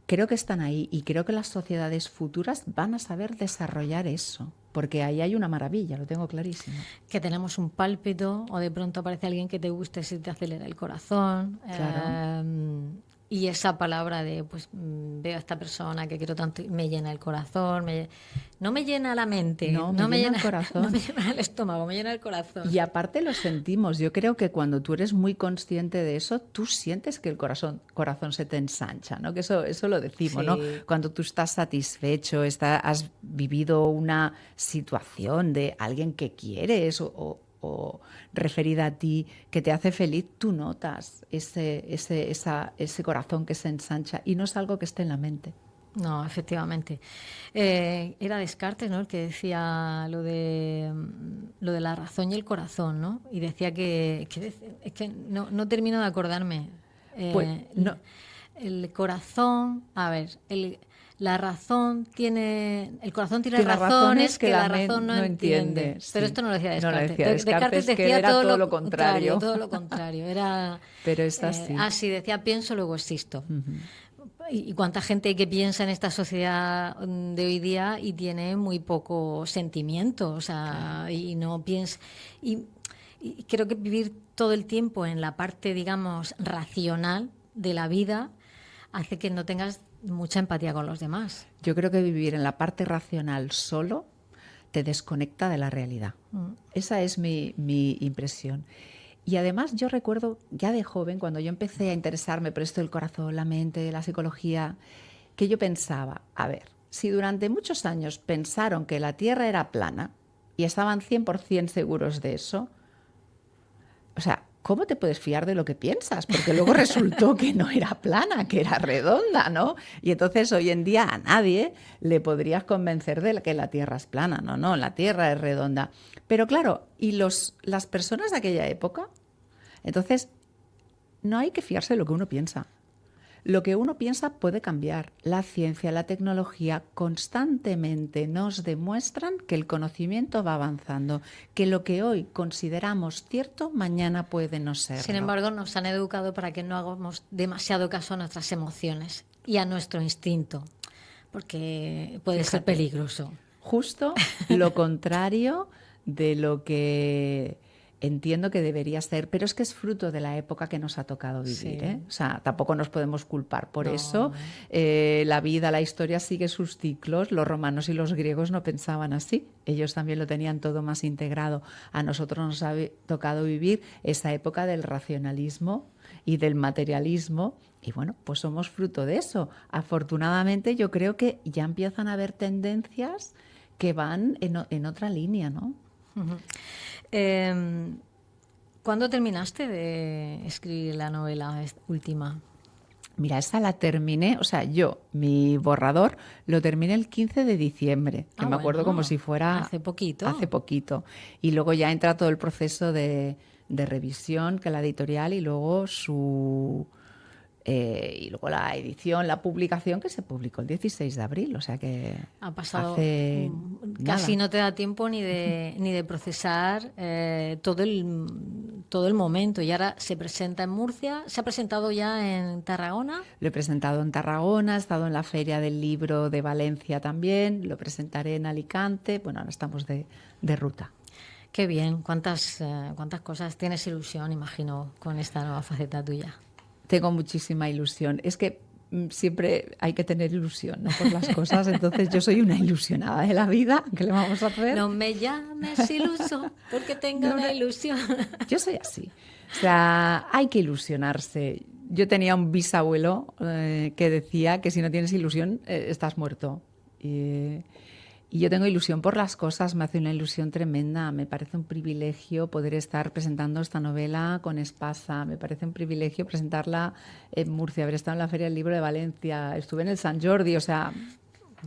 creo que están ahí y creo que las sociedades futuras van a saber desarrollar eso. Porque ahí hay una maravilla, lo tengo clarísimo. Que tenemos un pálpito o de pronto aparece alguien que te guste si te acelera el corazón. Claro. Y esa palabra de, pues, veo a esta persona que quiero tanto, me llena el corazón, no me llena la mente, no me llena el corazón. No me llena el estómago, me llena el corazón. Y aparte lo sentimos. Yo creo que cuando tú eres muy consciente de eso, tú sientes que el corazón se te ensancha, ¿no? Que eso lo decimos, sí. ¿No? Cuando tú estás satisfecho, has vivido una situación de alguien que quieres o referida a ti, que te hace feliz, tú notas ese corazón que se ensancha y no es algo que esté en la mente. No, efectivamente. Era Descartes, ¿no?, el que decía lo de la razón y el corazón, ¿no? Y decía es que no termino de acordarme. Pues no. El corazón, a ver, la razón tiene, el corazón tiene Tiene razones que la mente razón no entiende. sí. Pero esto no lo decía No lo Descartes. decía Descartes, que decía era todo lo contrario. Todo lo contrario. Era, Pero es así. así decía, pienso, luego existo. Uh-huh. Y cuánta gente que piensa en esta sociedad de hoy día y tiene muy poco sentimiento, o sea, claro. Y no piensa. Y creo que vivir todo el tiempo en la parte, digamos, racional de la vida hace que no tengas mucha empatía con los demás. Yo creo que vivir en la parte racional solo te desconecta de la realidad. Esa es mi impresión. Y además yo recuerdo ya de joven, cuando yo empecé a interesarme por esto del corazón, la mente, la psicología, que yo pensaba, a ver, si durante muchos años pensaron que la Tierra era plana y estaban 100% seguros de eso, o sea, ¿cómo te puedes fiar de lo que piensas? Porque luego resultó que no era plana, que era redonda, ¿no? Y entonces hoy en día a nadie le podrías convencer de que la Tierra es plana. No, la Tierra es redonda. Pero claro, ¿y las personas de aquella época? Entonces, no hay que fiarse de lo que uno piensa. Lo que uno piensa puede cambiar. La ciencia, la tecnología constantemente nos demuestran que el conocimiento va avanzando, que lo que hoy consideramos cierto, mañana puede no serlo. Sin embargo, nos han educado para que no hagamos demasiado caso a nuestras emociones y a nuestro instinto, porque puede ser peligroso. Justo lo contrario de lo que entiendo que debería ser, pero es que es fruto de la época que nos ha tocado vivir, sí. O sea, tampoco nos podemos culpar por eso. La vida, la historia sigue sus ciclos. Los romanos y los griegos no pensaban así. Ellos también lo tenían todo más integrado. A nosotros nos ha tocado vivir esa época del racionalismo y del materialismo. Y bueno, pues somos fruto de eso. Afortunadamente yo creo que ya empiezan a haber tendencias que van en otra línea, ¿no? Uh-huh. ¿Cuándo terminaste de escribir la novela última? Mira, esa la terminé, o sea, mi borrador lo terminé el 15 de diciembre, que me acuerdo como si fuera... Hace poquito. Hace poquito. Y luego ya entra todo el proceso de revisión, que la editorial, y luego y luego la edición, la publicación, que se publicó el 16 de abril, o sea que ha pasado hace casi nada. No te da tiempo ni de procesar todo el momento. Y ahora se presenta en Murcia, ¿se ha presentado ya en Tarragona? Lo he presentado en Tarragona, he estado en la Feria del Libro de Valencia también, lo presentaré en Alicante, bueno, ahora estamos de ruta. Qué bien, cuántas cosas. Tienes ilusión, imagino, con esta nueva faceta tuya. Tengo muchísima ilusión. Es que siempre hay que tener ilusión, ¿no?, por las cosas. Entonces yo soy una ilusionada de la vida. ¿Qué le vamos a hacer? No me llames iluso porque tengo una ilusión. Yo soy así. O sea, hay que ilusionarse. Yo tenía un bisabuelo que decía que si no tienes ilusión estás muerto. Y yo tengo ilusión por las cosas, me hace una ilusión tremenda. Me parece un privilegio poder estar presentando esta novela con Espasa. Me parece un privilegio presentarla en Murcia, haber estado en la Feria del Libro de Valencia. Estuve en el Sant Jordi, o sea,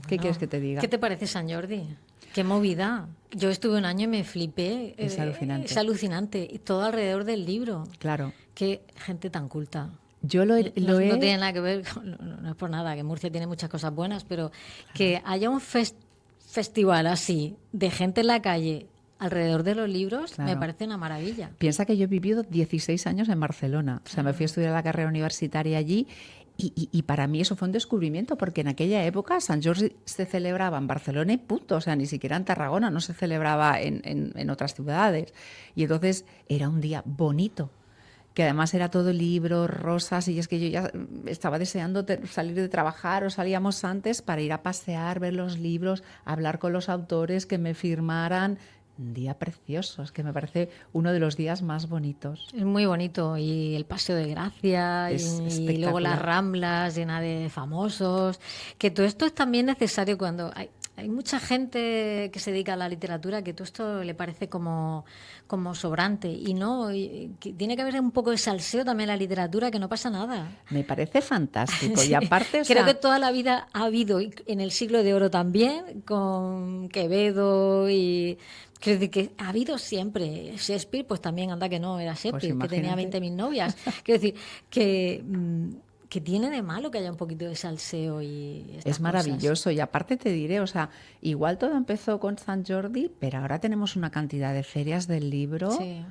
¿qué quieres que te diga? ¿Qué te parece Sant Jordi? ¡Qué movida! Yo estuve un año y me flipé. Es alucinante. Es alucinante. Y todo alrededor del libro. Claro. Qué gente tan culta. Yo no tiene nada que ver, no es por nada, que Murcia tiene muchas cosas buenas, pero que haya un festival así de gente en la calle alrededor de los libros, claro, me parece una maravilla. Piensa que yo he vivido 16 años en Barcelona. O sea, me fui a estudiar la carrera universitaria allí y para mí eso fue un descubrimiento, porque en aquella época Sant Jordi se celebraba en Barcelona y punto. O sea, ni siquiera en Tarragona, no se celebraba en otras ciudades. Y entonces era un día bonito, que además era todo libros, rosas, y es que yo ya estaba deseando salir de trabajar, o salíamos antes para ir a pasear, ver los libros, hablar con los autores, que me firmaran. Un día precioso, es que me parece uno de los días más bonitos. Es muy bonito, y el Paseo de Gracia, y luego las Ramblas llenas de famosos, que todo esto es también necesario cuando... hay mucha gente que se dedica a la literatura que todo esto le parece como sobrante y no, y que tiene que haber un poco de salseo también en la literatura, que no pasa nada. Me parece fantástico. Sí. Y aparte, Creo que toda la vida ha habido, y en el siglo de oro también, con Quevedo y... Quiero decir que ha habido siempre. Shakespeare, pues también anda que no era Shakespeare, que tenía 20.000 novias. Quiero decir que tiene de malo que haya un poquito de salseo y estas es maravilloso. cosas. Y aparte te diré, o sea, igual todo empezó con Sant Jordi, pero ahora tenemos una cantidad de ferias del libro Sí.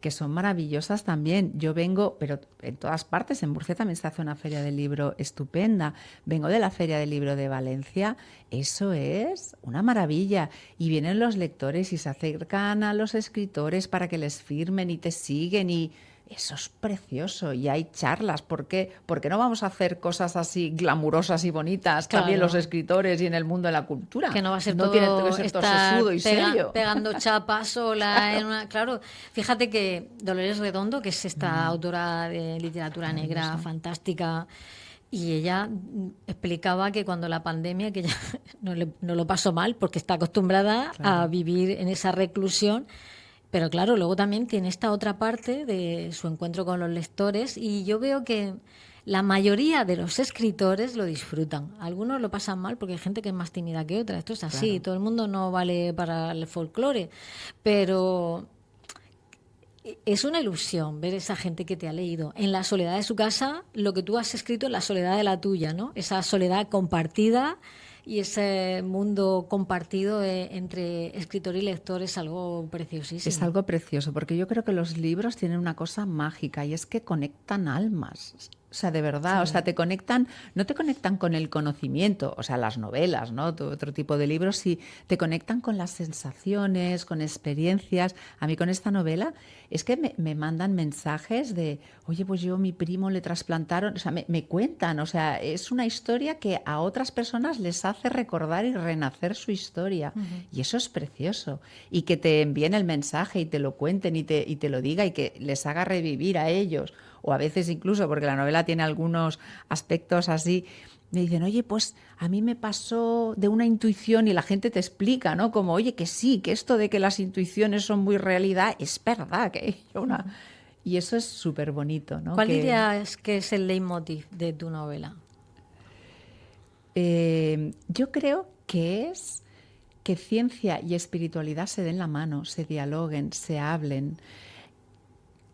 que son maravillosas también. Yo vengo, pero en todas partes, en Murcia también se hace una feria del libro estupenda. Vengo de la Feria del Libro de Valencia, eso es una maravilla. Y vienen los lectores y se acercan a los escritores para que les firmen y te siguen y... Eso es precioso y hay charlas. ¿Por qué no vamos a hacer cosas así glamurosas y bonitas también Claro. los escritores y en el mundo de la cultura? Que no va a ser no todo, tiene que ser todo estar sesudo y serio. pegando chapas sola en una... Claro, fíjate que Dolores Redondo, que es esta autora de literatura negra fantástica, y ella explicaba que cuando la pandemia, que ella no lo pasó mal porque está acostumbrada a vivir en esa reclusión. Pero claro, luego también tiene esta otra parte de su encuentro con los lectores y yo veo que la mayoría de los escritores lo disfrutan. Algunos lo pasan mal porque hay gente que es más tímida que otra. Esto es así, Claro. todo el mundo no vale para el folclore. Pero es una ilusión ver esa gente que te ha leído en la soledad de su casa, lo que tú has escrito en la soledad de la tuya, ¿no? Esa soledad compartida. Y ese mundo compartido entre escritor y lector es algo preciosísimo. Es algo precioso, porque yo creo que los libros tienen una cosa mágica y es que conectan almas. O sea, de verdad, Sí. o sea, te conectan, no te conectan con el conocimiento, o sea, las novelas, ¿no? Otro tipo de libros, sí, te conectan con las sensaciones, con experiencias. A mí con esta novela es que me mandan mensajes de, oye, pues yo, mi primo le trasplantaron, o sea, me cuentan, o sea, es una historia que a otras personas les hace recordar y renacer su historia. Y eso es precioso. Y que te envíen el mensaje y te lo cuenten y te lo diga y que les haga revivir a ellos. O a veces incluso, porque la novela tiene algunos aspectos así, me dicen, oye, pues a mí me pasó de una intuición y la gente te explica, ¿no? Como, oye, que sí, que esto de que las intuiciones son muy realidad, es verdad que una... Y eso es súper bonito, ¿no? ¿Cuál dirías que es el leitmotiv de tu novela? Yo creo que es que ciencia y espiritualidad se den la mano, se dialoguen, se hablen.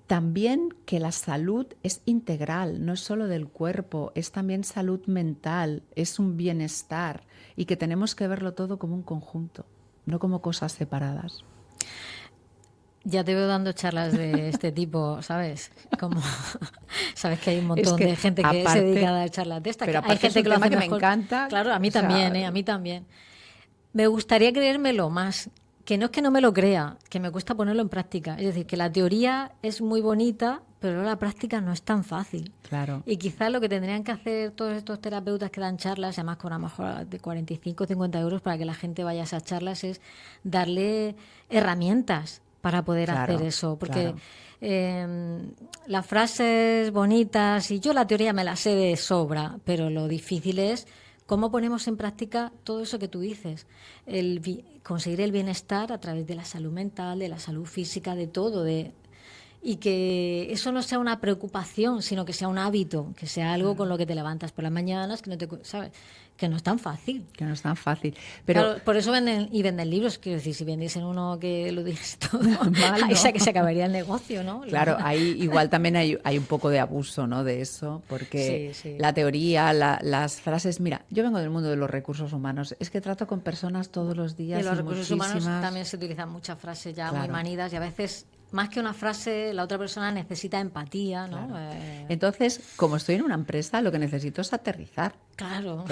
También que la salud es integral, no es solo del cuerpo, es también salud mental, es un bienestar y que tenemos que verlo todo como un conjunto, no como cosas separadas. Ya te veo dando charlas de este tipo, ¿sabes? Como sabes que hay un montón de gente que se dedica a dar charlas de estas. Pero hay gente es un que lo tema hace que mejor. me encanta. Claro, a mí también, a mí también. Me gustaría creérmelo más. Que no es que no me lo crea, que me cuesta ponerlo en práctica. Es decir, que la teoría es muy bonita, pero la práctica no es tan fácil. Claro. Y quizás lo que tendrían que hacer todos estos terapeutas que dan charlas, además con a lo mejor de 45 o 50 euros para que la gente vaya a esas charlas, es darle herramientas para poder hacer eso. Porque las frases bonitas, y yo la teoría me la sé de sobra, pero lo difícil es cómo ponemos en práctica todo eso que tú dices, conseguir el bienestar a través de la salud mental, de la salud física, de todo, y que eso no sea una preocupación, sino que sea un hábito, que sea algo con lo que te levantas por las mañanas, que no te, ¿sabes? Que no es tan fácil. Que no es tan fácil. Pero claro, por eso venden libros, quiero decir, si vendiesen uno que lo dijese todo, mal, ahí ¿no? que se acabaría el negocio, ¿no? Claro, ahí igual también hay un poco de abuso, ¿no? De eso, porque Sí. la teoría, las frases... Mira, yo vengo del mundo de los recursos humanos, es que trato con personas todos los días. Y en los y recursos humanos también se utilizan muchas frases ya muy manidas y a veces... Más que una frase, la otra persona necesita empatía, ¿no? Claro. Entonces, como estoy en una empresa, lo que necesito es aterrizar. Claro.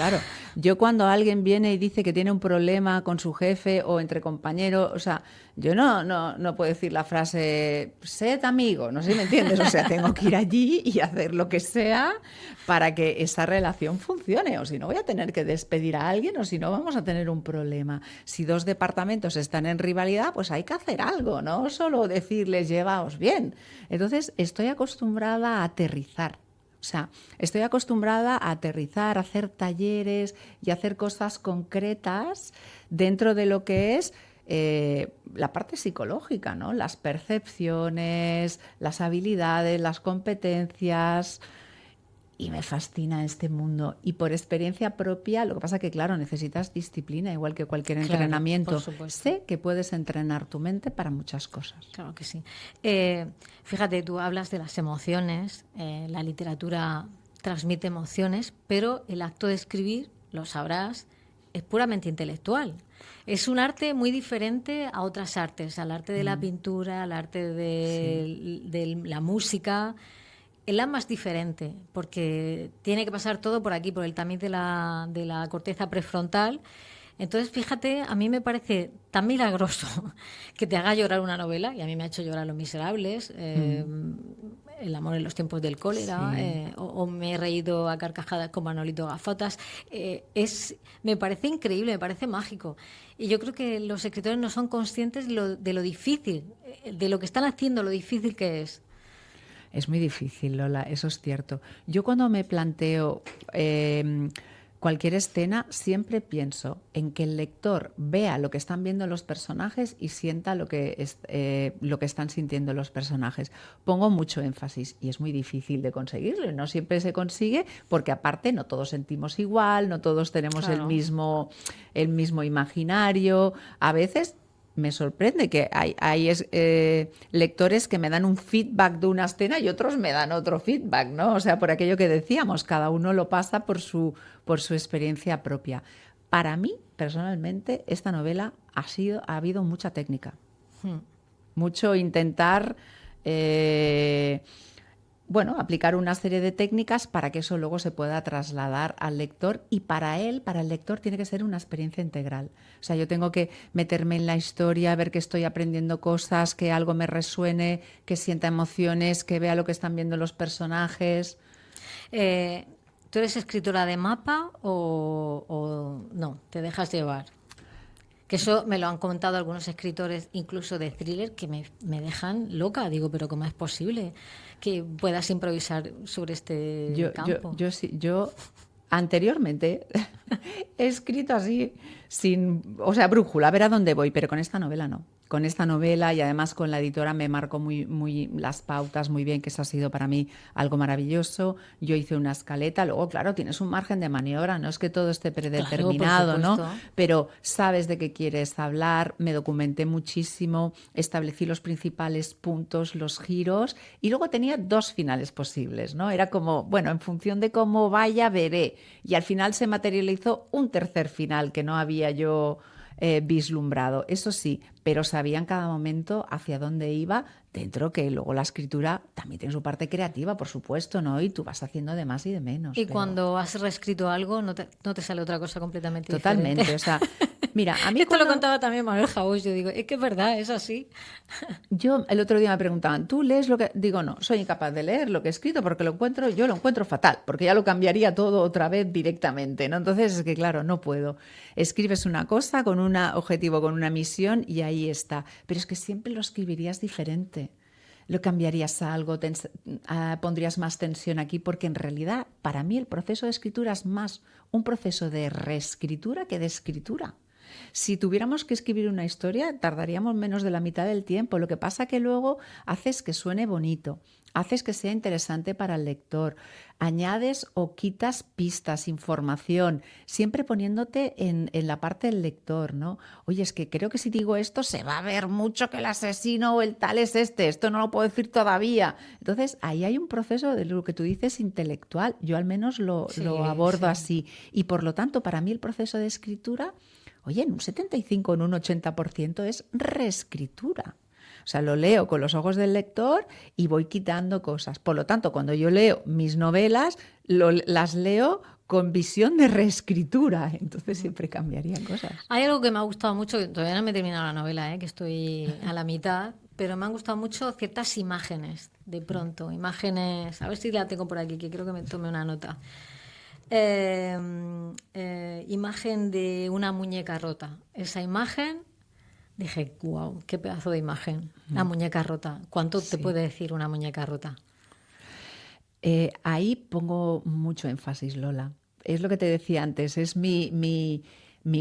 Yo cuando alguien viene y dice que tiene un problema con su jefe o entre compañeros, o sea, yo no puedo decir la frase, sed amigo, no sé si me entiendes, o sea, tengo que ir allí y hacer lo que sea para que esa relación funcione, o si no voy a tener que despedir a alguien o si no vamos a tener un problema. Si dos departamentos están en rivalidad, pues hay que hacer algo, no solo decirles llevaos bien. Entonces, estoy acostumbrada a aterrizar O sea, estoy acostumbrada a aterrizar, a hacer talleres y a hacer cosas concretas dentro de lo que es la parte psicológica, ¿no? Las percepciones, las habilidades, las competencias. Y me fascina este mundo. Y por experiencia propia, lo que pasa que, claro, necesitas disciplina, igual que cualquier entrenamiento. Por supuesto. Sé que puedes entrenar tu mente para muchas cosas. Claro que sí. Fíjate, tú hablas de las emociones, la literatura transmite emociones, pero el acto de escribir, lo sabrás, es puramente intelectual. Es un arte muy diferente a otras artes, al arte de la pintura, al arte de la música. El ama es diferente, porque tiene que pasar todo por aquí, por el tamiz de la corteza prefrontal. Entonces, fíjate, a mí me parece tan milagroso que te haga llorar una novela, y a mí me ha hecho llorar Los Miserables, El amor en los tiempos del cólera, o me he reído a carcajadas con Manolito Gafotas. Me parece increíble, me parece mágico. Y yo creo que los escritores no son conscientes de lo difícil, de lo que están haciendo, lo difícil que es. Es muy difícil, Lola, eso es cierto. Yo cuando me planteo cualquier escena, siempre pienso en que el lector vea lo que están viendo los personajes y sienta lo que están sintiendo los personajes. Pongo mucho énfasis y es muy difícil de conseguirlo. No siempre se consigue porque aparte no todos sentimos igual, no todos tenemos el mismo imaginario. A veces me sorprende que hay lectores que me dan un feedback de una escena y otros me dan otro feedback, ¿no? O sea, por aquello que decíamos, cada uno lo pasa por su experiencia propia. Para mí, personalmente, esta novela ha habido mucha técnica. Mucho intentar aplicar una serie de técnicas para que eso luego se pueda trasladar al lector, y para el lector tiene que ser una experiencia integral. O sea, yo tengo que meterme en la historia, ver que estoy aprendiendo cosas, que algo me resuene, que sienta emociones, que vea lo que están viendo los personajes. ¿Tú eres escritora de mapa o no? ¿Te dejas llevar? Que eso me lo han comentado algunos escritores, incluso de thriller, que me dejan loca. Digo, pero ¿cómo es posible que puedas improvisar sobre este campo? Yo anteriormente he escrito así, brújula, a ver a dónde voy, pero con esta novela no. Con esta novela, y además con la editora, me marcó muy las pautas muy bien, que eso ha sido para mí algo maravilloso. Yo hice una escaleta, luego, claro, tienes un margen de maniobra, no es que todo esté predeterminado, claro, ¿no? Pero sabes de qué quieres hablar, me documenté muchísimo, establecí los principales puntos, los giros, y luego tenía 2 finales posibles, ¿no? Era como, bueno, en función de cómo vaya, veré. Y al final se materializó un tercer final que no había yo vislumbrado, eso sí, pero sabía en cada momento hacia dónde iba, dentro que luego la escritura también tiene su parte creativa, por supuesto, ¿no? Y tú vas haciendo de más y de menos. Y cuando has reescrito algo, no te sale otra cosa completamente totalmente diferente. O sea, mira, a mí Esto lo contaba también Manuel Jaús, yo digo, es que es verdad, es así. Yo el otro día me preguntaban, ¿tú lees lo que...? Digo, no, soy incapaz de leer lo que he escrito porque yo lo encuentro fatal, porque ya lo cambiaría todo otra vez directamente, ¿no? Entonces es que, claro, no puedo. Escribes una cosa con un objetivo, con una misión, y ahí está. Pero es que siempre lo escribirías diferente. Lo cambiarías a algo, pondrías más tensión aquí, porque en realidad para mí el proceso de escritura es más un proceso de reescritura que de escritura. Si tuviéramos que escribir una historia, tardaríamos menos de la mitad del tiempo. Lo que pasa que luego haces que suene bonito, haces que sea interesante para el lector, añades o quitas pistas, información, siempre poniéndote en la parte del lector, ¿no? Oye, es que creo que si digo esto se va a ver mucho que el asesino o el tal es esto no lo puedo decir todavía. Entonces, ahí hay un proceso de lo que tú dices intelectual. Yo al menos lo abordo así. Y por lo tanto, para mí el proceso de escritura, oye, en un 75, en un 80% es reescritura. O sea, lo leo con los ojos del lector y voy quitando cosas. Por lo tanto, cuando yo leo mis novelas, las leo con visión de reescritura. Entonces siempre cambiarían cosas. Hay algo que me ha gustado mucho, que todavía no me he terminado la novela, que estoy a la mitad, pero me han gustado mucho ciertas imágenes, de pronto. Imágenes, a ver si la tengo por aquí, que creo que me tome una nota. Imagen de una muñeca rota. Esa imagen, dije, wow, qué pedazo de imagen. La muñeca rota. ¿Cuánto te puede decir una muñeca rota? Ahí pongo mucho énfasis, Lola. Es lo que te decía antes, es mi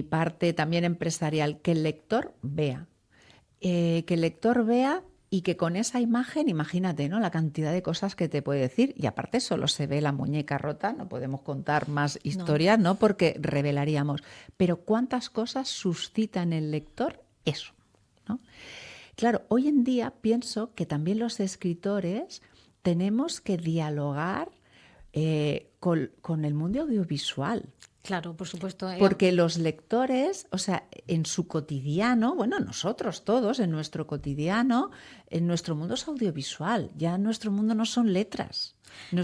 parte también empresarial, que el lector vea. Que el lector vea y que con esa imagen, imagínate, ¿no? La cantidad de cosas que te puede decir. Y aparte solo se ve la muñeca rota, no podemos contar más historias, ¿no? Porque revelaríamos. Pero ¿cuántas cosas suscita en el lector eso? ¿No? Claro, hoy en día pienso que también los escritores tenemos que dialogar con el mundo audiovisual. Claro, por supuesto. Porque los lectores, o sea, en su cotidiano, bueno, nosotros todos, en nuestro cotidiano, en nuestro mundo es audiovisual, ya nuestro mundo no son letras.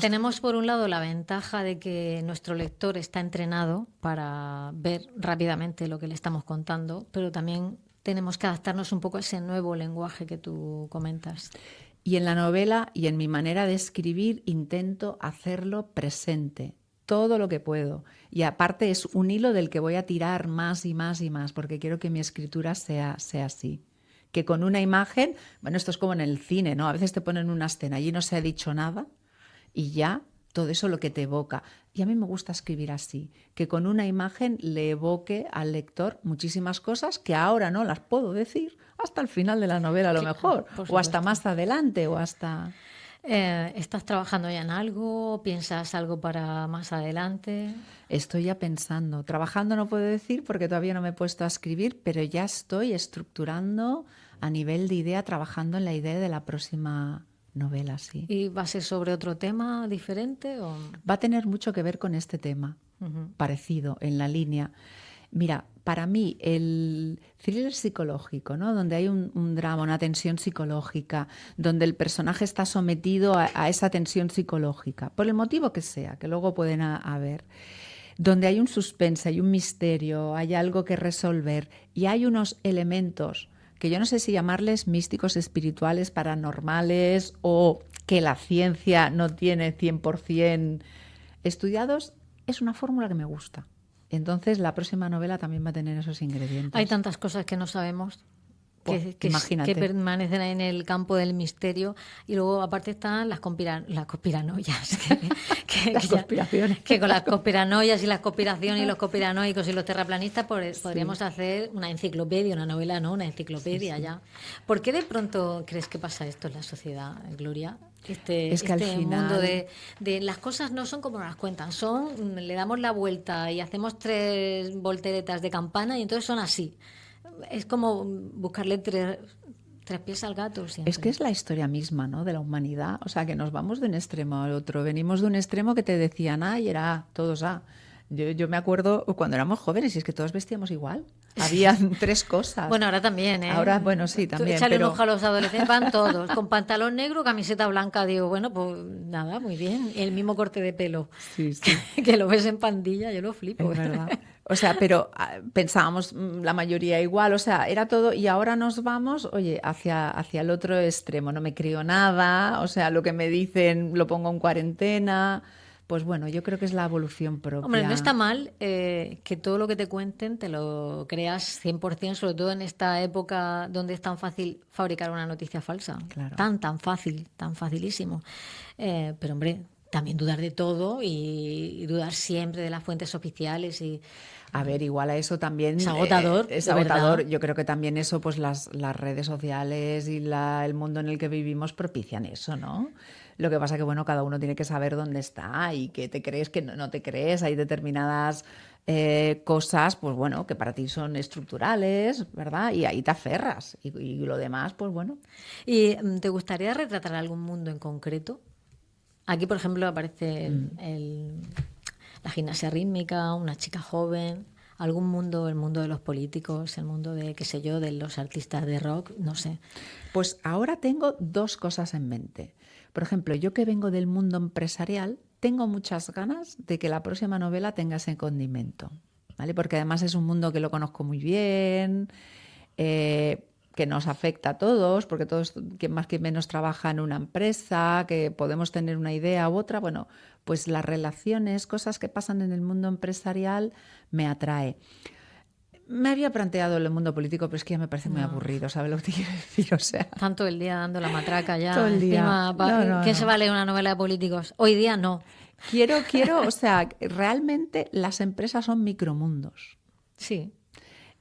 Tenemos por un lado la ventaja de que nuestro lector está entrenado para ver rápidamente lo que le estamos contando, pero también tenemos que adaptarnos un poco a ese nuevo lenguaje que tú comentas. Y en la novela y en mi manera de escribir intento hacerlo presente, todo lo que puedo. Y aparte es un hilo del que voy a tirar más y más y más, porque quiero que mi escritura sea así. Que con una imagen, bueno, esto es como en el cine, ¿no? A veces te ponen una escena, allí no se ha dicho nada y ya todo eso lo que te evoca. Y a mí me gusta escribir así, que con una imagen le evoque al lector muchísimas cosas que ahora no las puedo decir hasta el final de la novela a lo mejor, o hasta más adelante, o hasta... ¿Estás trabajando ya en algo? ¿Piensas algo para más adelante? Estoy ya pensando. Trabajando no puedo decir porque todavía no me he puesto a escribir, pero ya estoy estructurando a nivel de idea, trabajando en la idea de la próxima novela, sí. ¿Y va a ser sobre otro tema diferente? ¿O? Va a tener mucho que ver con este tema, parecido, en la línea. Mira, para mí el thriller psicológico, ¿no? Donde hay un drama, una tensión psicológica, donde el personaje está sometido a esa tensión psicológica, por el motivo que sea, que luego pueden haber, donde hay un suspense, hay un misterio, hay algo que resolver y hay unos elementos que yo no sé si llamarles místicos, espirituales, paranormales o que la ciencia no tiene 100% estudiados, es una fórmula que me gusta. Entonces, la próxima novela también va a tener esos ingredientes. Hay tantas cosas que no sabemos, imagínate, que permanecen en el campo del misterio. Y luego, aparte, están las conspiranoias. Las conspiraciones. Que con las conspiranoias y las conspiraciones y los conspiranoicos y los terraplanistas podríamos hacer una enciclopedia, una novela, ¿no? Una enciclopedia ya. ¿Por qué de pronto crees que pasa esto en la sociedad, Gloria? Es que al final... mundo de las cosas no son como nos las cuentan, le damos la vuelta y hacemos 3 volteretas de campana y entonces son así. Es como buscarle tres pies al gato siempre. Es que es la historia misma, ¿no? De la humanidad, o sea que nos vamos de un extremo al otro, venimos de un extremo que te decían A y era A, todos A. Yo me acuerdo cuando éramos jóvenes y es que todos vestíamos igual. Habían 3 cosas. Bueno, ahora también, ¿eh? Ahora, bueno, sí, también. Échale un ojo a los adolescentes, van todos, con pantalón negro, camiseta blanca. Digo, bueno, pues nada, muy bien. El mismo corte de pelo. Sí, sí. Que lo ves en pandilla, yo lo flipo. Es verdad. O sea, pero pensábamos la mayoría igual, o sea, era todo, y ahora nos vamos, oye, hacia el otro extremo. No me creo nada, o sea, lo que me dicen lo pongo en cuarentena. Pues bueno, yo creo que es la evolución propia. Hombre, no está mal que todo lo que te cuenten te lo creas 100%, sobre todo en esta época donde es tan fácil fabricar una noticia falsa. Claro. Tan fácil, tan facilísimo. Pero hombre, también dudar de todo y dudar siempre de las fuentes oficiales y... A ver, igual a eso también... Es agotador. Es agotador. Yo creo que también eso, pues las redes sociales y el mundo en el que vivimos propician eso, ¿no? Lo que pasa que, bueno, cada uno tiene que saber dónde está y qué te crees, que no te crees. Hay determinadas cosas, pues bueno, que para ti son estructurales, ¿verdad? Y ahí te aferras. Y lo demás, pues bueno. ¿Y te gustaría retratar algún mundo en concreto? Aquí, por ejemplo, aparece la gimnasia rítmica, una chica joven, algún mundo, el mundo de los políticos, el mundo de, qué sé yo, de los artistas de rock, no sé. Pues ahora tengo 2 cosas en mente. Por ejemplo, yo que vengo del mundo empresarial, tengo muchas ganas de que la próxima novela tenga ese condimento, ¿vale? Porque además es un mundo que lo conozco muy bien, que nos afecta a todos, porque todos, quien más que menos, trabaja en una empresa, que podemos tener una idea u otra. Bueno, pues las relaciones, cosas que pasan en el mundo empresarial me atrae. Me había planteado el mundo político, pero es que ya me parece muy aburrido, ¿sabes lo que te quiero decir? O sea, Tanto el día dando la matraca ya. todo el día. Encima, ¿quién se va a leer una novela de políticos? Hoy día no. Quiero, o sea, realmente las empresas son micromundos. Sí.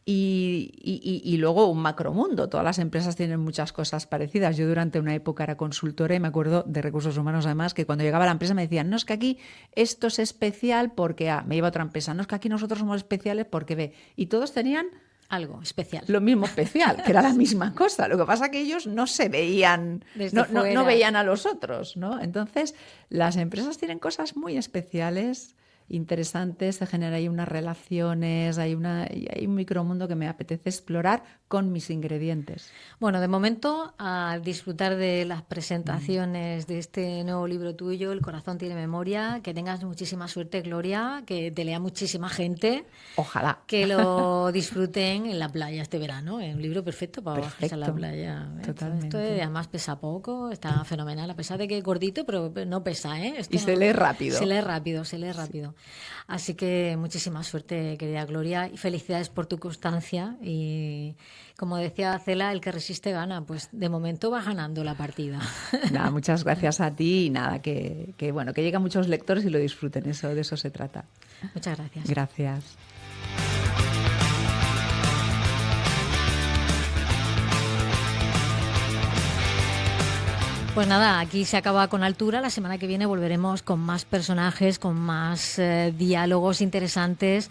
Y luego un macromundo. Todas las empresas tienen muchas cosas parecidas. Yo durante una época era consultora y me acuerdo de recursos humanos, además, que cuando llegaba a la empresa me decían, no, es que aquí esto es especial porque A. Me iba a otra empresa, no, es que aquí nosotros somos especiales porque B. Y todos tenían algo especial. Lo mismo especial, que era la misma cosa. Lo que pasa es que ellos no se veían, no veían a los otros, ¿no? Entonces, las empresas tienen cosas muy especiales, interesantes, se generan ahí unas relaciones, hay un micromundo que me apetece explorar con mis ingredientes. Bueno, de momento, a disfrutar de las presentaciones de este nuevo libro tuyo, El corazón tiene memoria, que tengas muchísima suerte, Gloria, que te lea muchísima gente. Ojalá. Que lo disfruten en la playa este verano. Es un libro perfecto para bajarse a la playa. Totalmente. Esto además pesa poco, está fenomenal, a pesar de que es gordito, pero no pesa, ¿eh? Y se lee rápido. Se lee rápido. Así que muchísima suerte, querida Gloria, y felicidades por tu constancia. Y como decía Cela, el que resiste gana. Pues de momento vas ganando la partida. Nada, muchas gracias a ti y nada, que lleguen muchos lectores y lo disfruten. De eso se trata. Muchas gracias. Gracias. Pues nada, aquí se acaba con altura. La semana que viene volveremos con más personajes, con más diálogos interesantes,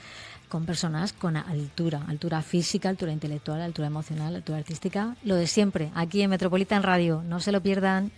con personas con altura física, altura intelectual, altura emocional, altura artística. Lo de siempre, aquí en Metropolitan Radio. No se lo pierdan.